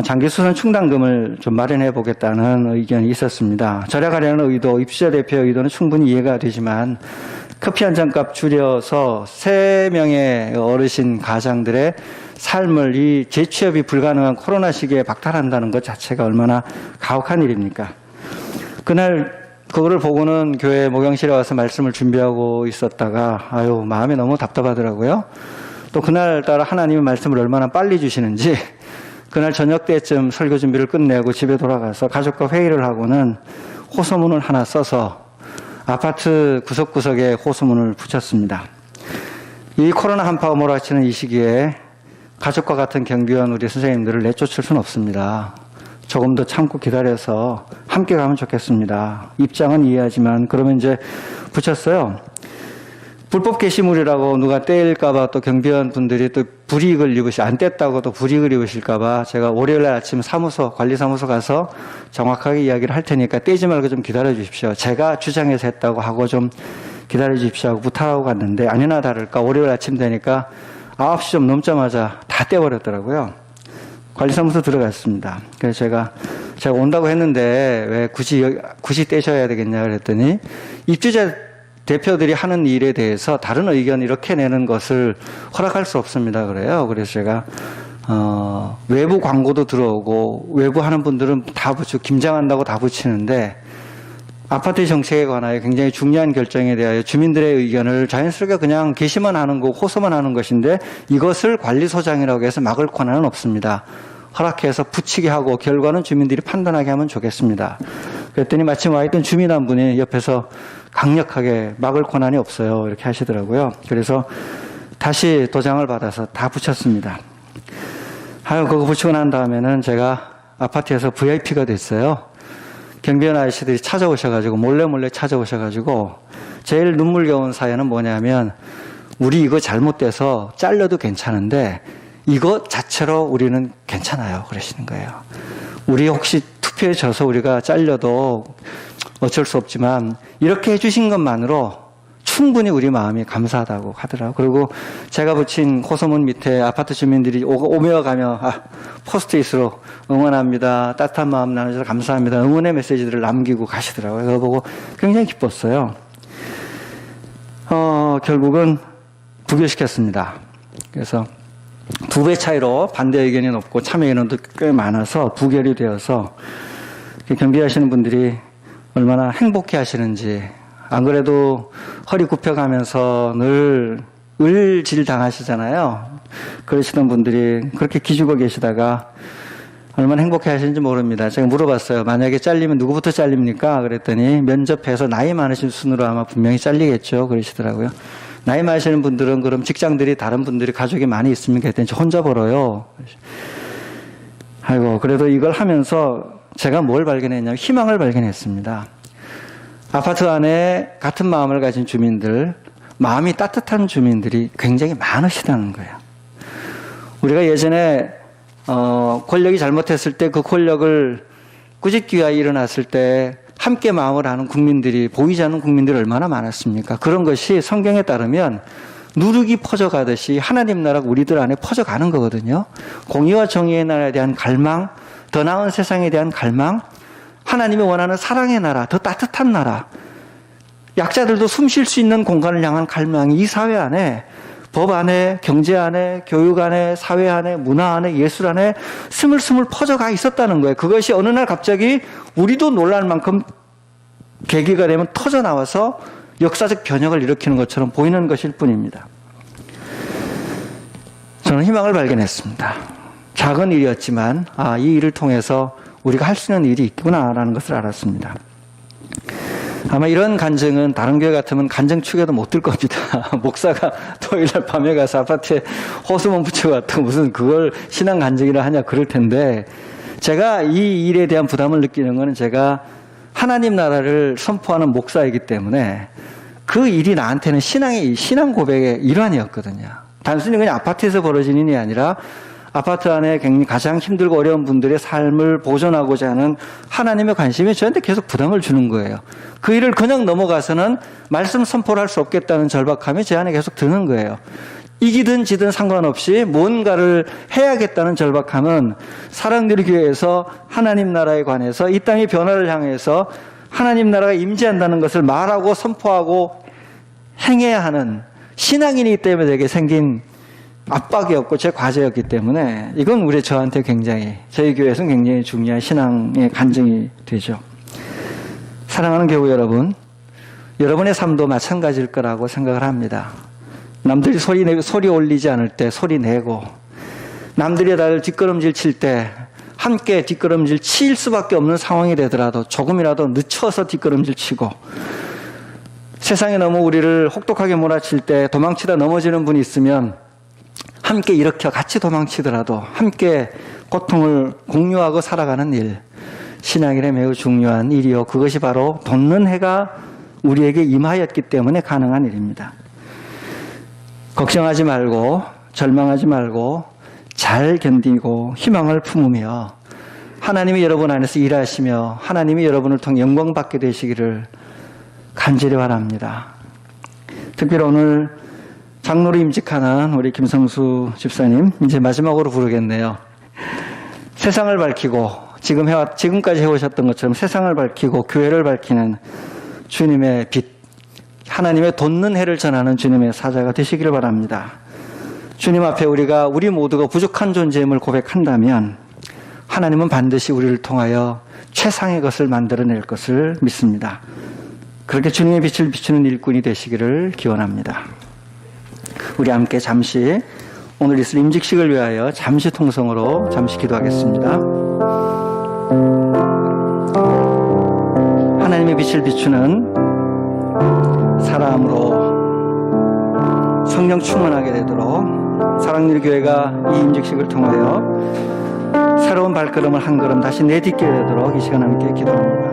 장기수선 충당금을 좀 마련해 보겠다는 의견이 있었습니다. 절약하려는 의도, 입주자 대표의 의도는 충분히 이해가 되지만 커피 한 잔 값 줄여서 3명의 어르신 가장들의 삶을 이 재취업이 불가능한 코로나 시기에 박탈한다는 것 자체가 얼마나 가혹한 일입니까? 그날 그거를 보고는 교회 목양실에 와서 말씀을 준비하고 있었다가 마음이 너무 답답하더라고요. 또 그날따라 하나님의 말씀을 얼마나 빨리 주시는지 그날 저녁 때쯤 설교 준비를 끝내고 집에 돌아가서 가족과 회의를 하고는 호소문을 하나 써서 아파트 구석구석에 호소문을 붙였습니다. 이 코로나 한파가 몰아치는 이 시기에 가족과 같은 경비원 우리 선생님들을 내쫓을 수는 없습니다. 조금 더 참고 기다려서 함께 가면 좋겠습니다. 입장은 이해하지만 그러면 이제 붙였어요. 불법 게시물이라고 누가 떼일까봐 또 경비원 분들이 또 불이익을 안 뗐다고 또 불이익을 입으실까봐 제가 월요일 날 아침 관리사무소 가서 정확하게 이야기를 할 테니까 떼지 말고 좀 기다려 주십시오. 제가 주장해서 했다고 하고 좀 기다려 주십시오 하고 부탁하고 갔는데 아니나 다를까 월요일 아침 되니까 9시 좀 넘자마자 다 떼버렸더라고요. 관리사무소 들어갔습니다. 그래서 제가 온다고 했는데 왜 굳이 떼셔야 되겠냐 그랬더니 입주자 대표들이 하는 일에 대해서 다른 의견 이렇게 내는 것을 허락할 수 없습니다. 그래요. 그래서 제가 외부 광고도 들어오고 외부 하는 분들은 다 김장한다고 다 붙이는데 아파트 정책에 관하여 굉장히 중요한 결정에 대하여 주민들의 의견을 자연스럽게 그냥 게시만 하는 거, 호소만 하는 것인데 이것을 관리소장이라고 해서 막을 권한은 없습니다. 허락해서 붙이게 하고 결과는 주민들이 판단하게 하면 좋겠습니다. 그랬더니 마침 와있던 주민 한 분이 옆에서 강력하게 막을 권한이 없어요. 이렇게 하시더라고요. 그래서 다시 도장을 받아서 다 붙였습니다. 그거 붙이고 난 다음에는 제가 아파트에서 VIP가 됐어요. 경비원 아저씨들이 찾아오셔가지고 몰래 찾아오셔가지고 제일 눈물겨운 사연은 뭐냐면 우리 이거 잘못돼서 잘려도 괜찮은데 이거 자체로 우리는 괜찮아요 그러시는 거예요. 우리 혹시 투표에 져서 우리가 잘려도 어쩔 수 없지만 이렇게 해주신 것만으로 충분히 우리 마음이 감사하다고 하더라고요. 그리고 제가 붙인 호소문 밑에 아파트 주민들이 오며 가며 포스트잇으로 응원합니다. 따뜻한 마음 나눠주셔서 감사합니다. 응원의 메시지들을 남기고 가시더라고요. 그거 보고 굉장히 기뻤어요. 결국은 부결시켰습니다. 그래서 2배 차이로 반대 의견이 높고 참여 인원도 꽤 많아서 부결이 되어서 경비하시는 분들이 얼마나 행복해 하시는지, 안 그래도 허리 굽혀가면서 늘 을질 당하시잖아요. 그러시던 분들이 그렇게 기죽어 계시다가 얼마나 행복해 하시는지 모릅니다. 제가 물어봤어요. 만약에 잘리면 누구부터 잘립니까? 그랬더니 면접해서 나이 많으신 순으로 아마 분명히 잘리겠죠. 그러시더라고요. 나이 많으시는 분들은 그럼 직장들이 다른 분들이 가족이 많이 있습니까? 그랬더니 혼자 벌어요. 그래도 이걸 하면서 제가 뭘 발견했냐면 희망을 발견했습니다. 아파트 안에 같은 마음을 가진 주민들, 마음이 따뜻한 주민들이 굉장히 많으시다는 거예요. 우리가 예전에 권력이 잘못했을 때 그 권력을 꾸짖기 위하여 일어났을 때 함께 마음을 하는 국민들이, 보이지 않는 국민들이 얼마나 많았습니까? 그런 것이 성경에 따르면 누룩이 퍼져가듯이 하나님 나라가 우리들 안에 퍼져가는 거거든요. 공의와 정의의 나라에 대한 갈망, 더 나은 세상에 대한 갈망, 하나님이 원하는 사랑의 나라, 더 따뜻한 나라, 약자들도 숨 쉴 수 있는 공간을 향한 갈망이 이 사회 안에, 법 안에, 경제 안에, 교육 안에, 사회 안에, 문화 안에, 예술 안에 스물스물 퍼져가 있었다는 거예요. 그것이 어느 날 갑자기 우리도 놀랄 만큼 계기가 되면 터져 나와서 역사적 변혁을 일으키는 것처럼 보이는 것일 뿐입니다. 저는 희망을 발견했습니다. 작은 일이었지만 이 일을 통해서 우리가 할 수 있는 일이 있구나라는 것을 알았습니다. 아마 이런 간증은 다른 교회 같으면 간증 축에도 못 들 겁니다. 목사가 토요일날 밤에 가서 아파트에 호수문 붙여갖고 무슨 그걸 신앙 간증이라 하냐 그럴 텐데, 제가 이 일에 대한 부담을 느끼는 것은 제가 하나님 나라를 선포하는 목사이기 때문에 그 일이 나한테는 신앙 고백의 일환이었거든요. 단순히 그냥 아파트에서 벌어진 일이 아니라 아파트 안에 가장 힘들고 어려운 분들의 삶을 보존하고자 하는 하나님의 관심이 저한테 계속 부담을 주는 거예요. 그 일을 그냥 넘어가서는 말씀 선포를 할 수 없겠다는 절박함이 제 안에 계속 드는 거예요. 이기든 지든 상관없이 뭔가를 해야겠다는 절박함은 사랑들의 교회에서 하나님 나라에 관해서 이 땅의 변화를 향해서 하나님 나라가 임재한다는 것을 말하고 선포하고 행해야 하는 신앙인이기 때문에 내게 생긴 압박이었고 제 과제였기 때문에 이건 저한테 굉장히, 저희 교회에서는 굉장히 중요한 신앙의 간증이 되죠. 사랑하는 교우 여러분, 여러분의 삶도 마찬가지일 거라고 생각을 합니다. 남들이 소리 올리지 않을 때 소리 내고, 남들이 나를 뒷걸음질 칠 때 함께 뒷걸음질 칠 수밖에 없는 상황이 되더라도 조금이라도 늦춰서 뒷걸음질 치고, 세상에 너무 우리를 혹독하게 몰아칠 때 도망치다 넘어지는 분이 있으면 함께 일으켜 같이 도망치더라도 함께 고통을 공유하고 살아가는 일, 신앙인의 매우 중요한 일이요, 그것이 바로 돋는 해가 우리에게 임하였기 때문에 가능한 일입니다. 걱정하지 말고 절망하지 말고 잘 견디고 희망을 품으며 하나님이 여러분 안에서 일하시며 하나님이 여러분을 통해 영광받게 되시기를 간절히 바랍니다. 특별히 오늘 장로로 임직하는 우리 김성수 집사님, 이제 마지막으로 부르겠네요. 세상을 밝히고 지금까지 해오셨던 것처럼 세상을 밝히고 교회를 밝히는 주님의 빛, 하나님의 돋는 해를 전하는 주님의 사자가 되시기를 바랍니다. 주님 앞에 우리 모두가 부족한 존재임을 고백한다면 하나님은 반드시 우리를 통하여 최상의 것을 만들어낼 것을 믿습니다. 그렇게 주님의 빛을 비추는 일꾼이 되시기를 기원합니다. 우리 함께 잠시 오늘 있을 임직식을 위하여 잠시 통성으로 잠시 기도하겠습니다. 하나님의 빛을 비추는 사람으로 성령 충만하게 되도록 사랑늘 교회가 이 임직식을 통하여 새로운 발걸음을 한 걸음 다시 내딛게 되도록 이 시간 함께 기도합니다.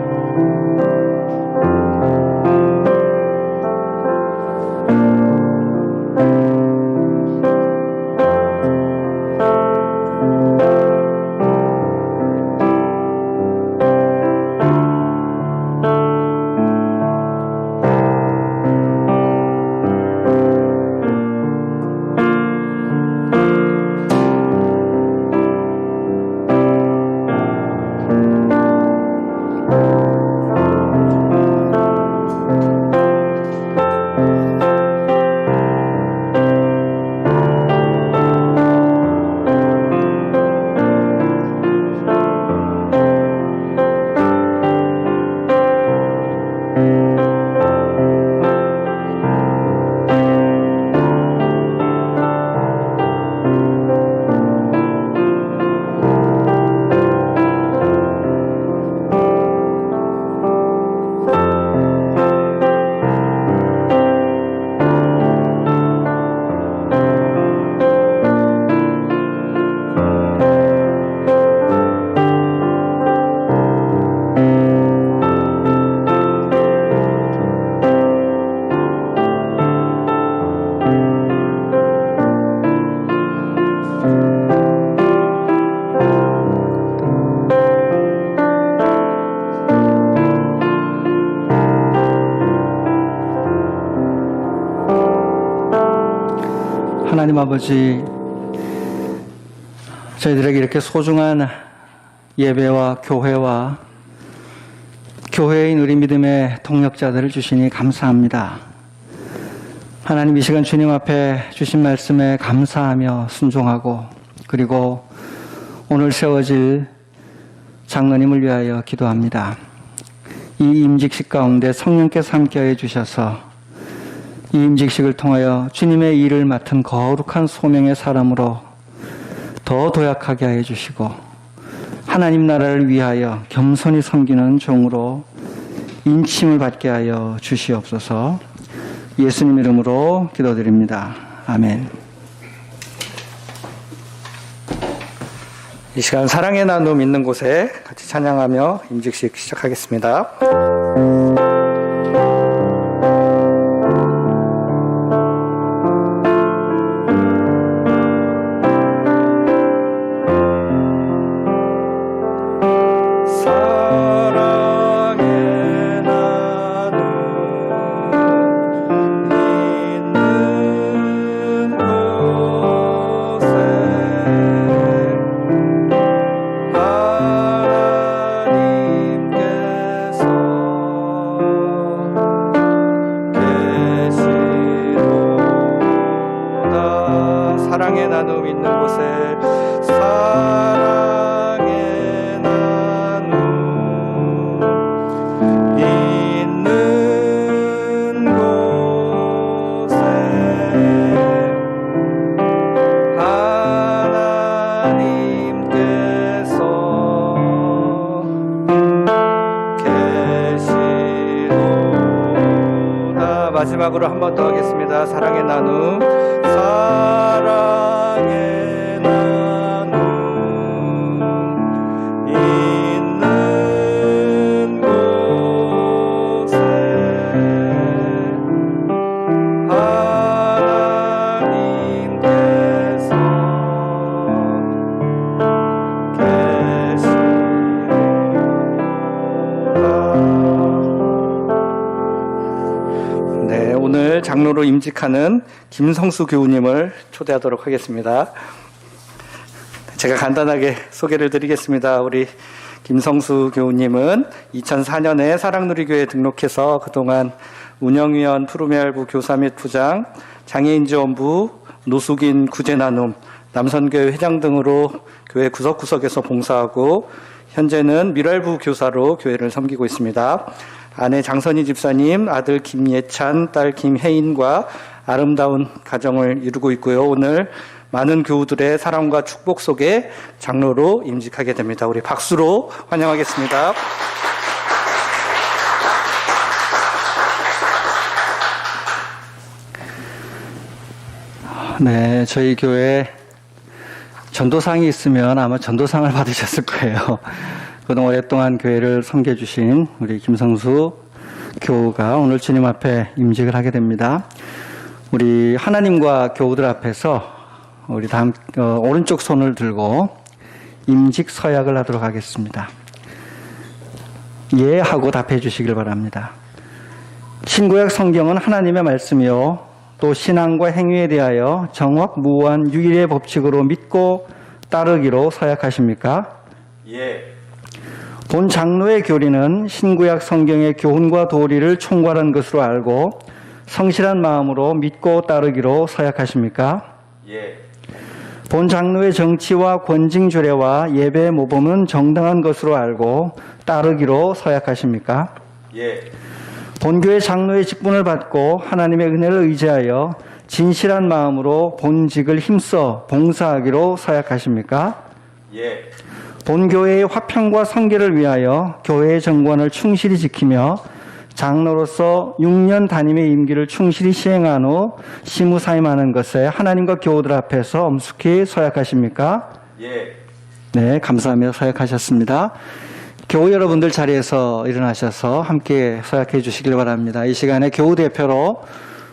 하나님 아버지, 저희들에게 이렇게 소중한 예배와 교회와 교회인 우리 믿음의 동역자들을 주시니 감사합니다. 하나님, 이 시간 주님 앞에 주신 말씀에 감사하며 순종하고, 그리고 오늘 세워질 장로님을 위하여 기도합니다. 이 임직식 가운데 성령께서 함께해 주셔서 이 임직식을 통하여 주님의 일을 맡은 거룩한 소명의 사람으로 더 도약하게 하여 주시고 하나님 나라를 위하여 겸손히 섬기는 종으로 인침을 받게 하여 주시옵소서. 예수님 이름으로 기도드립니다. 아멘. 이 시간 사랑의 나눔 있는 곳에 같이 찬양하며 임직식 시작하겠습니다. 사랑의 나눔 있는 곳에 사랑의 나눔 있는 곳에 하나님께서 계시도다. 마지막으로 한 번 더 하겠습니다. 사랑의 나눔 사랑의 나눔 있는 곳에 하나님께서 계시도다. 네, 오늘 장로로 임직하는 김성수 교우님을 초대하도록 하겠습니다. 제가 간단하게 소개를 드리겠습니다. 우리 김성수 교우님은 2004년에 사랑누리교회에 등록해서 그동안 운영위원 푸르메알부 교사 및 부장, 장애인지원부, 노숙인 구제나눔, 남선교회 회장 등으로 교회 구석구석에서 봉사하고 현재는 미랄부 교사로 교회를 섬기고 있습니다. 아내 장선희 집사님, 아들 김예찬, 딸 김혜인과 아름다운 가정을 이루고 있고요. 오늘 많은 교우들의 사랑과 축복 속에 장로로 임직하게 됩니다. 우리 박수로 환영하겠습니다. 네, 저희 교회 전도상이 있으면 아마 전도상을 받으셨을 거예요. 그동안 오랫동안 교회를 섬겨주신 우리 김성수 교우가 오늘 주님 앞에 임직을 하게 됩니다. 우리 하나님과 교우들 앞에서 우리 오른쪽 손을 들고 임직 서약을 하도록 하겠습니다. 예 하고 답해 주시길 바랍니다. 신구약 성경은 하나님의 말씀이요 또 신앙과 행위에 대하여 정확무한 유일의 법칙으로 믿고 따르기로 서약하십니까? 예. 본 장로의 교리는 신구약 성경의 교훈과 도리를 총괄한 것으로 알고 성실한 마음으로 믿고 따르기로 서약하십니까? 예. 본 장로의 정치와 권징주례와 예배 모범은 정당한 것으로 알고 따르기로 서약하십니까? 예. 본교회 장로의 직분을 받고 하나님의 은혜를 의지하여 진실한 마음으로 본직을 힘써 봉사하기로 서약하십니까? 예. 본교회의 화평과 성결을 위하여 교회의 정관을 충실히 지키며 장로로서 6년 단임의 임기를 충실히 시행한 후 시무사임하는 것에 하나님과 교우들 앞에서 엄숙히 서약하십니까? 예. 네, 감사하며 서약하셨습니다. 교우 여러분들 자리에서 일어나셔서 함께 서약해 주시길 바랍니다. 이 시간에 교우 대표로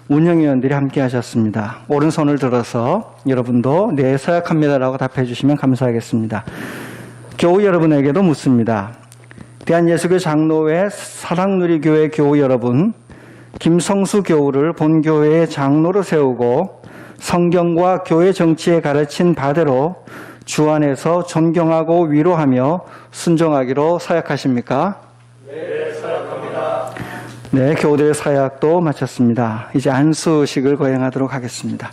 운영위원들이 함께 하셨습니다. 오른손을 들어서 여러분도 네, 서약합니다라고 답해 주시면 감사하겠습니다. 교우 여러분에게도 묻습니다. 대한예수교 장로회 사랑누리교회 교우 여러분, 김성수 교우를 본교회의 장로로 세우고 성경과 교회 정치에 가르친 바대로 주 안에서 존경하고 위로하며 순종하기로 서약하십니까? 네, 서약합니다. 네, 교우들의 서약도 마쳤습니다. 이제 안수식을 거행하도록 하겠습니다.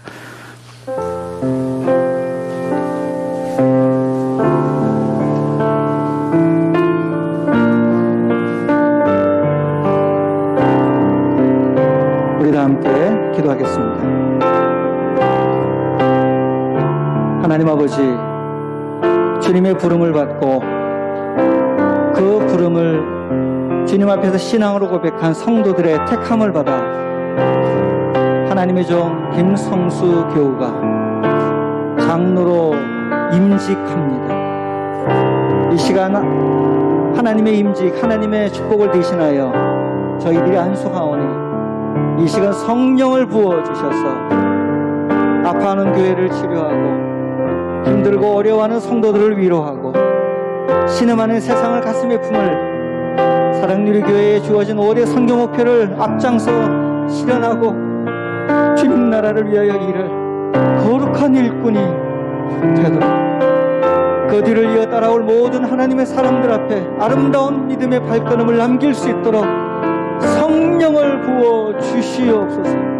우리 다 함께 기도하겠습니다. 하나님 아버지, 주님의 부름을 받고 그 부름을 주님 앞에서 신앙으로 고백한 성도들의 택함을 받아 하나님의 종 김성수 교우가 장로로 임직합니다. 이 시간 하나님의 임직, 하나님의 축복을 대신하여 저희들이 안수하오니 이 시간 성령을 부어주셔서 아파하는 교회를 치료하고 힘들고 어려워하는 성도들을 위로하고 신음하는 세상을 가슴에 품을 사랑누리교회에 주어진 5대 선교 목표를 앞장서 실현하고 주님 나라를 위하여 일을 거룩한 일꾼이 되도록 그 뒤를 이어 따라올 모든 하나님의 사람들 앞에 아름다운 믿음의 발걸음을 남길 수 있도록 성령을 부어 주시옵소서.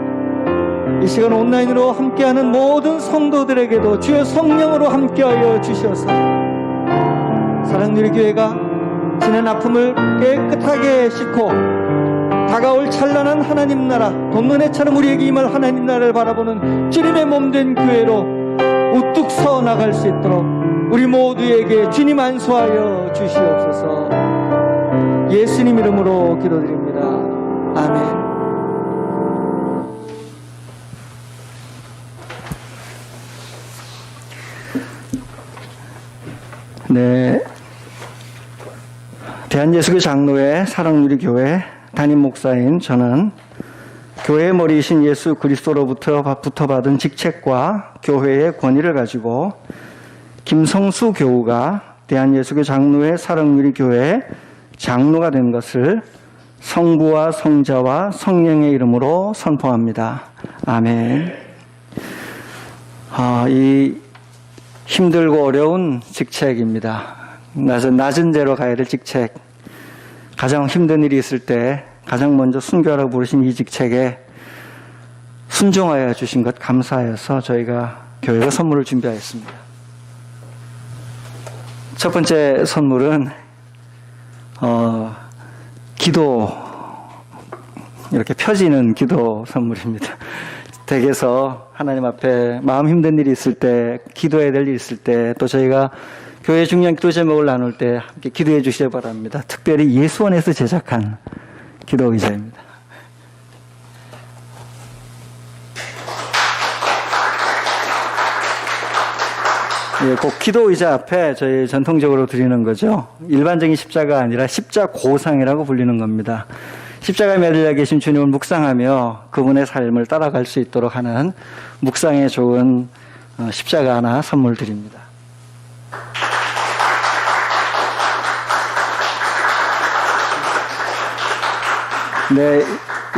이 시간 온라인으로 함께하는 모든 성도들에게도 주의 성령으로 함께하여 주셔서 사랑누리교회가 지난 아픔을 깨끗하게 씻고 다가올 찬란한 하나님 나라 봄눈에처럼 우리에게 임할 하나님 나라를 바라보는 주님의 몸된 교회로 우뚝 서 나갈 수 있도록 우리 모두에게 주님 안수하여 주시옵소서. 예수님 이름으로 기도드립니다. 아멘. 네, 대한예수교 장로회 사랑누리교회 담임 목사인 저는 교회의 머리이신 예수 그리스도로부터 받은 직책과 교회의 권위를 가지고 김성수 교우가 대한예수교 장로회 사랑누리교회 장로가 된 것을 성부와 성자와 성령의 이름으로 선포합니다. 아멘. 이 힘들고 어려운 직책입니다. 낮은 데로 가야 될 직책. 가장 힘든 일이 있을 때 가장 먼저 순교하라고 부르신 이 직책에 순종하여 주신 것 감사해서 저희가 교회가 선물을 준비하였습니다. 첫 번째 선물은 기도, 이렇게 펴지는 기도 선물입니다. 댁에서 하나님 앞에 마음 힘든 일이 있을 때, 기도해야 될 일이 있을 때, 또 저희가 교회 중요한 기도 제목을 나눌 때 함께 기도해 주시기 바랍니다. 특별히 예수원에서 제작한 기도 의자입니다. 예, 꼭 기도 의자 앞에 저희 전통적으로 드리는 거죠. 일반적인 십자가 아니라 십자고상이라고 불리는 겁니다. 십자가에 매달려 계신 주님을 묵상하며 그분의 삶을 따라갈 수 있도록 하는 묵상에 좋은 십자가 하나 선물 드립니다. 네,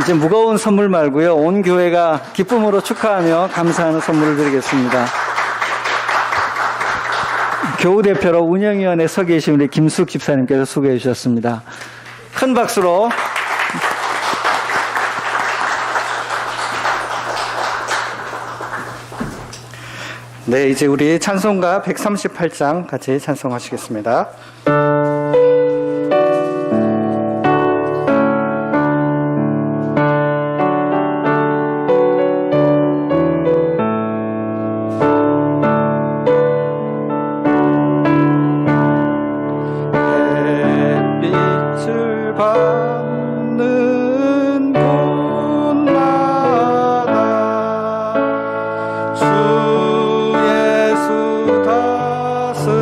이제 무거운 선물 말고요. 온 교회가 기쁨으로 축하하며 감사하는 선물을 드리겠습니다. 교우 대표로 운영위원회 서 계신 우리 김숙 집사님께서 수고해 주셨습니다. 큰 박수로. 네, 이제 우리 찬송가 138장 같이 찬송하시겠습니다. 주 예수 다스리시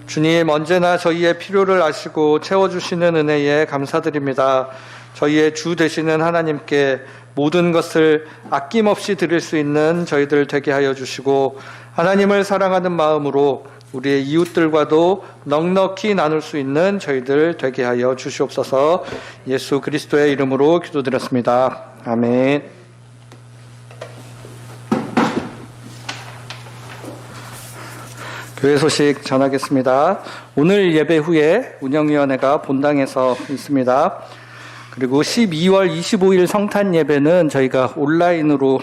주님, 언제나 저희의 필요를 아시고 채워주시는 은혜에 감사드립니다. 저희의 주 되시는 하나님께 모든 것을 아낌없이 드릴 수 있는 저희들 되게 하여 주시고, 하나님을 사랑하는 마음으로 우리의 이웃들과도 넉넉히 나눌 수 있는 저희들 되게 하여 주시옵소서. 예수 그리스도의 이름으로 기도드렸습니다. 아멘. 교회 소식 전하겠습니다. 오늘 예배 후에 운영위원회가 본당에서 있습니다. 그리고 12월 25일 성탄 예배는 저희가 온라인으로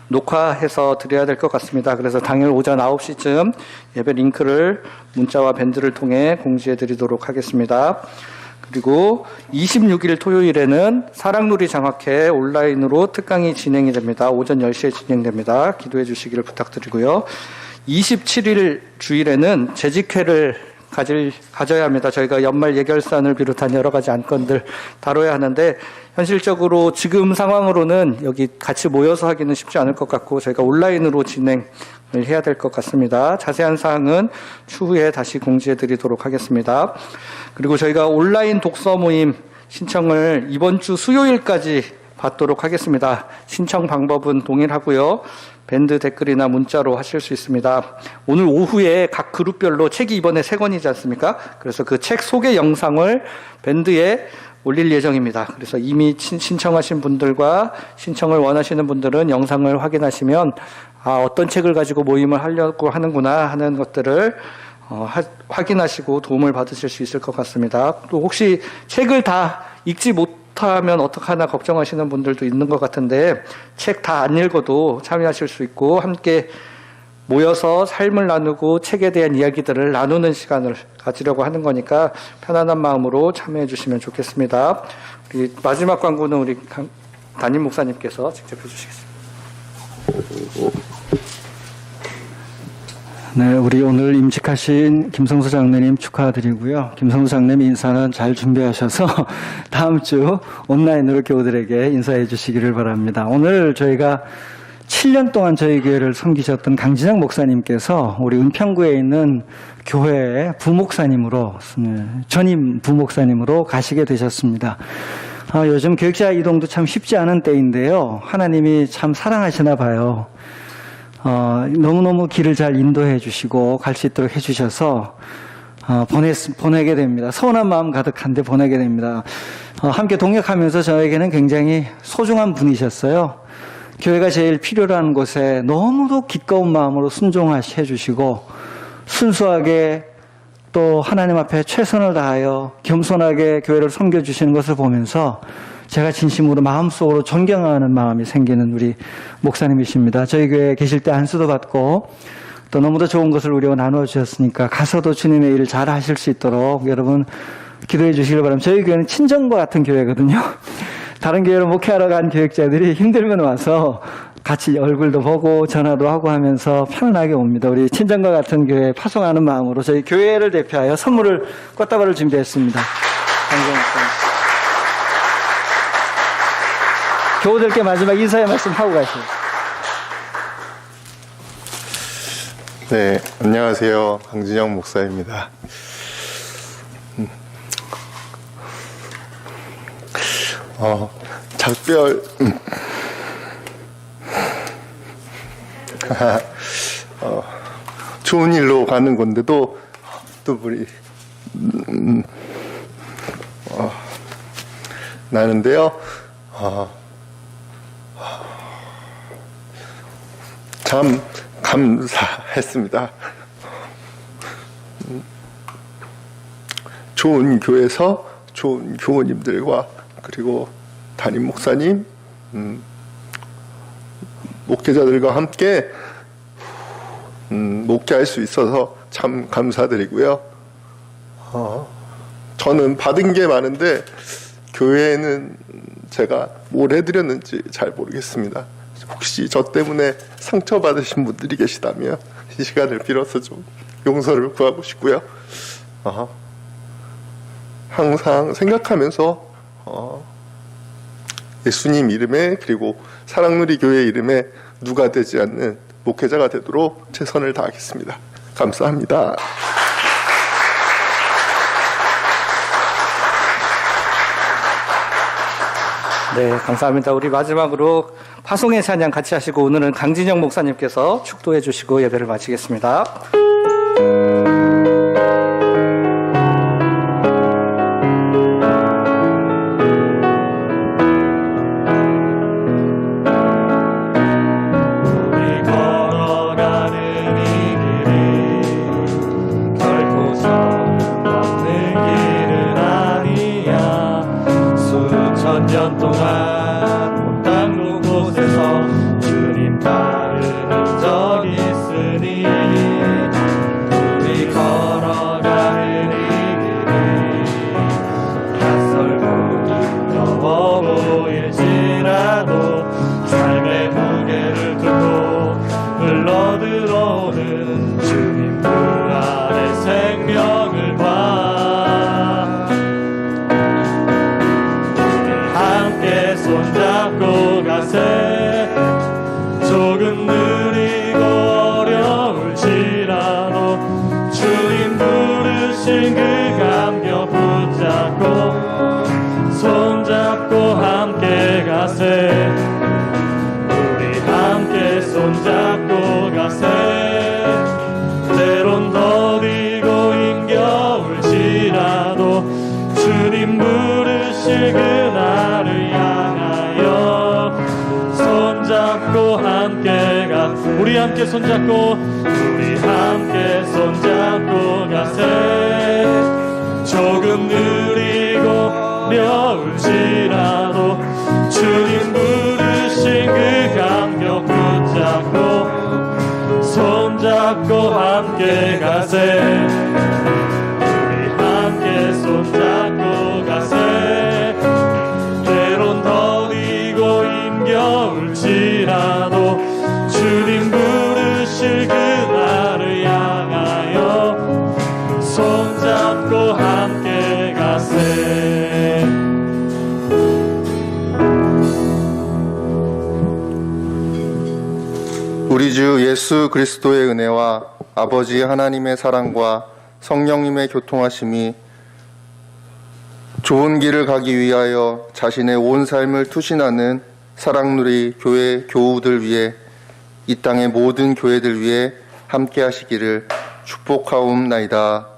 녹화해서 드려야 될 것 같습니다. 그래서 당일 오전 9시쯤 예배 링크를 문자와 밴드를 통해 공지해 드리도록 하겠습니다. 그리고 26일 토요일에는 사랑놀이 장학회 온라인으로 특강이 진행이 됩니다. 오전 10시에 진행됩니다. 기도해 주시기를 부탁드리고요. 27일 주일에는 재직회를 가져야 합니다. 저희가 연말 예결산을 비롯한 여러 가지 안건들 다뤄야 하는데, 현실적으로 지금 상황으로는 여기 같이 모여서 하기는 쉽지 않을 것 같고 저희가 온라인으로 진행을 해야 될 것 같습니다. 자세한 사항은 추후에 다시 공지해 드리도록 하겠습니다. 그리고 저희가 온라인 독서 모임 신청을 이번 주 수요일까지 받도록 하겠습니다. 신청 방법은 동일하고요. 밴드 댓글이나 문자로 하실 수 있습니다. 오늘 오후에 각 그룹별로 책이 이번에 3권이지 않습니까? 그래서 그 책 소개 영상을 밴드에 올릴 예정입니다. 그래서 이미 신청하신 분들과 신청을 원하시는 분들은 영상을 확인하시면 어떤 책을 가지고 모임을 하려고 하는구나 하는 것들을 확인하시고 도움을 받으실 수 있을 것 같습니다. 또 혹시 책을 다 읽지 못하면 어떡하나 걱정하시는 분들도 있는 것 같은데, 책 다 안 읽어도 참여하실 수 있고 함께 모여서 삶을 나누고 책에 대한 이야기들을 나누는 시간을 가지려고 하는 거니까 편안한 마음으로 참여해 주시면 좋겠습니다. 우리 마지막 광고는 우리 담임 목사님께서 직접 해주시겠습니다. 네, 우리 오늘 임직하신 김성수 장로님 축하드리고요. 김성수 장로님 인사는 잘 준비하셔서 다음 주 온라인으로 교우들에게 인사해 주시기를 바랍니다. 오늘 저희가 7년 동안 저희 교회를 섬기셨던 강진영 목사님께서 우리 은평구에 있는 교회의 부목사님으로, 전임 부목사님으로 가시게 되셨습니다. 요즘 교육자 이동도 참 쉽지 않은 때인데요. 하나님이 참 사랑하시나 봐요. 너무너무 길을 잘 인도해 주시고 갈 수 있도록 해 주셔서 보내게 됩니다. 서운한 마음 가득한데 보내게 됩니다. 함께 동역하면서 저에게는 굉장히 소중한 분이셨어요. 교회가 제일 필요로 하는 곳에 너무도 기꺼운 마음으로 순종해 주시고, 순수하게 또 하나님 앞에 최선을 다하여 겸손하게 교회를 섬겨주시는 것을 보면서 제가 진심으로 마음속으로 존경하는 마음이 생기는 우리 목사님이십니다. 저희 교회에 계실 때 안수도 받고 또 너무도 좋은 것을 우리와 나누어 주셨으니까 가서도 주님의 일을 잘 하실 수 있도록 여러분 기도해 주시길 바랍니다. 저희 교회는 친정과 같은 교회거든요. 다른 교회로 목회하러 간 교육자들이 힘들면 와서 같이 얼굴도 보고 전화도 하고 하면서 편안하게 옵니다. 우리 친정과 같은 교회에 파송하는 마음으로 저희 교회를 대표하여 선물을, 꽃다발을 준비했습니다. 감사합니다. 교우들께 마지막 인사의 말씀 하고 가시죠. 네, 안녕하세요. 강진영 목사입니다. 작별, 좋은 일로 가는 건데도, 또 우리, 나는데요, 참 감사했습니다. 좋은 교회에서 좋은 교우님들과 그리고 담임 목사님, 목회자들과 함께 목회할 수 있어서 참 감사드리고요. 저는 받은 게 많은데 교회에는 제가 뭘 해드렸는지 잘 모르겠습니다. 혹시 저 때문에 상처받으신 분들이 계시다면 이 시간을 빌어서 좀 용서를 구하고 싶고요. 항상 생각하면서 예수님 이름에 그리고 사랑누리 교회 이름에 누가 되지 않는 목회자가 되도록 최선을 다하겠습니다. 감사합니다. 네, 감사합니다. 우리 마지막으로 파송의 찬양 같이 하시고 오늘은 강진영 목사님께서 축도해 주시고 예배를 마치겠습니다. 년 동안 온 땅 곳곳에서 주님 따르는 적이 있으니 우리 걸어가는 이 길이 낯설고 두려워 보일지라도 삶의 무게를 두고 흘러들어오는 주님 그 안에 생명을 봐 손잡고 가세 조금 느리고 어려울지라도 주님 부르신 그 감격 붙잡고 손잡고 함께 가세 우리 함께 손잡고 가세 때론 더디고 힘겨울지라도 주님 부르실 그날을 손잡고 함께 가 우리 함께 손잡고 가세 조금 느리고 어려울지라도 주님 부르신 그 감격 붙잡고 손잡고 함께 가세 우리 함께 손잡고 가세 때론 더디고 힘겨울지라도 주님 부르실 그날을 향하여 손잡고 함께 가세 우리 주 예수 그리스도의 은혜와 아버지 하나님의 사랑과 성령님의 교통하심이 좋은 길을 가기 위하여 자신의 온 삶을 투신하는 사랑누리 교회 교우들 위해 이 땅의 모든 교회들 위해 함께 하시기를 축복하옵나이다.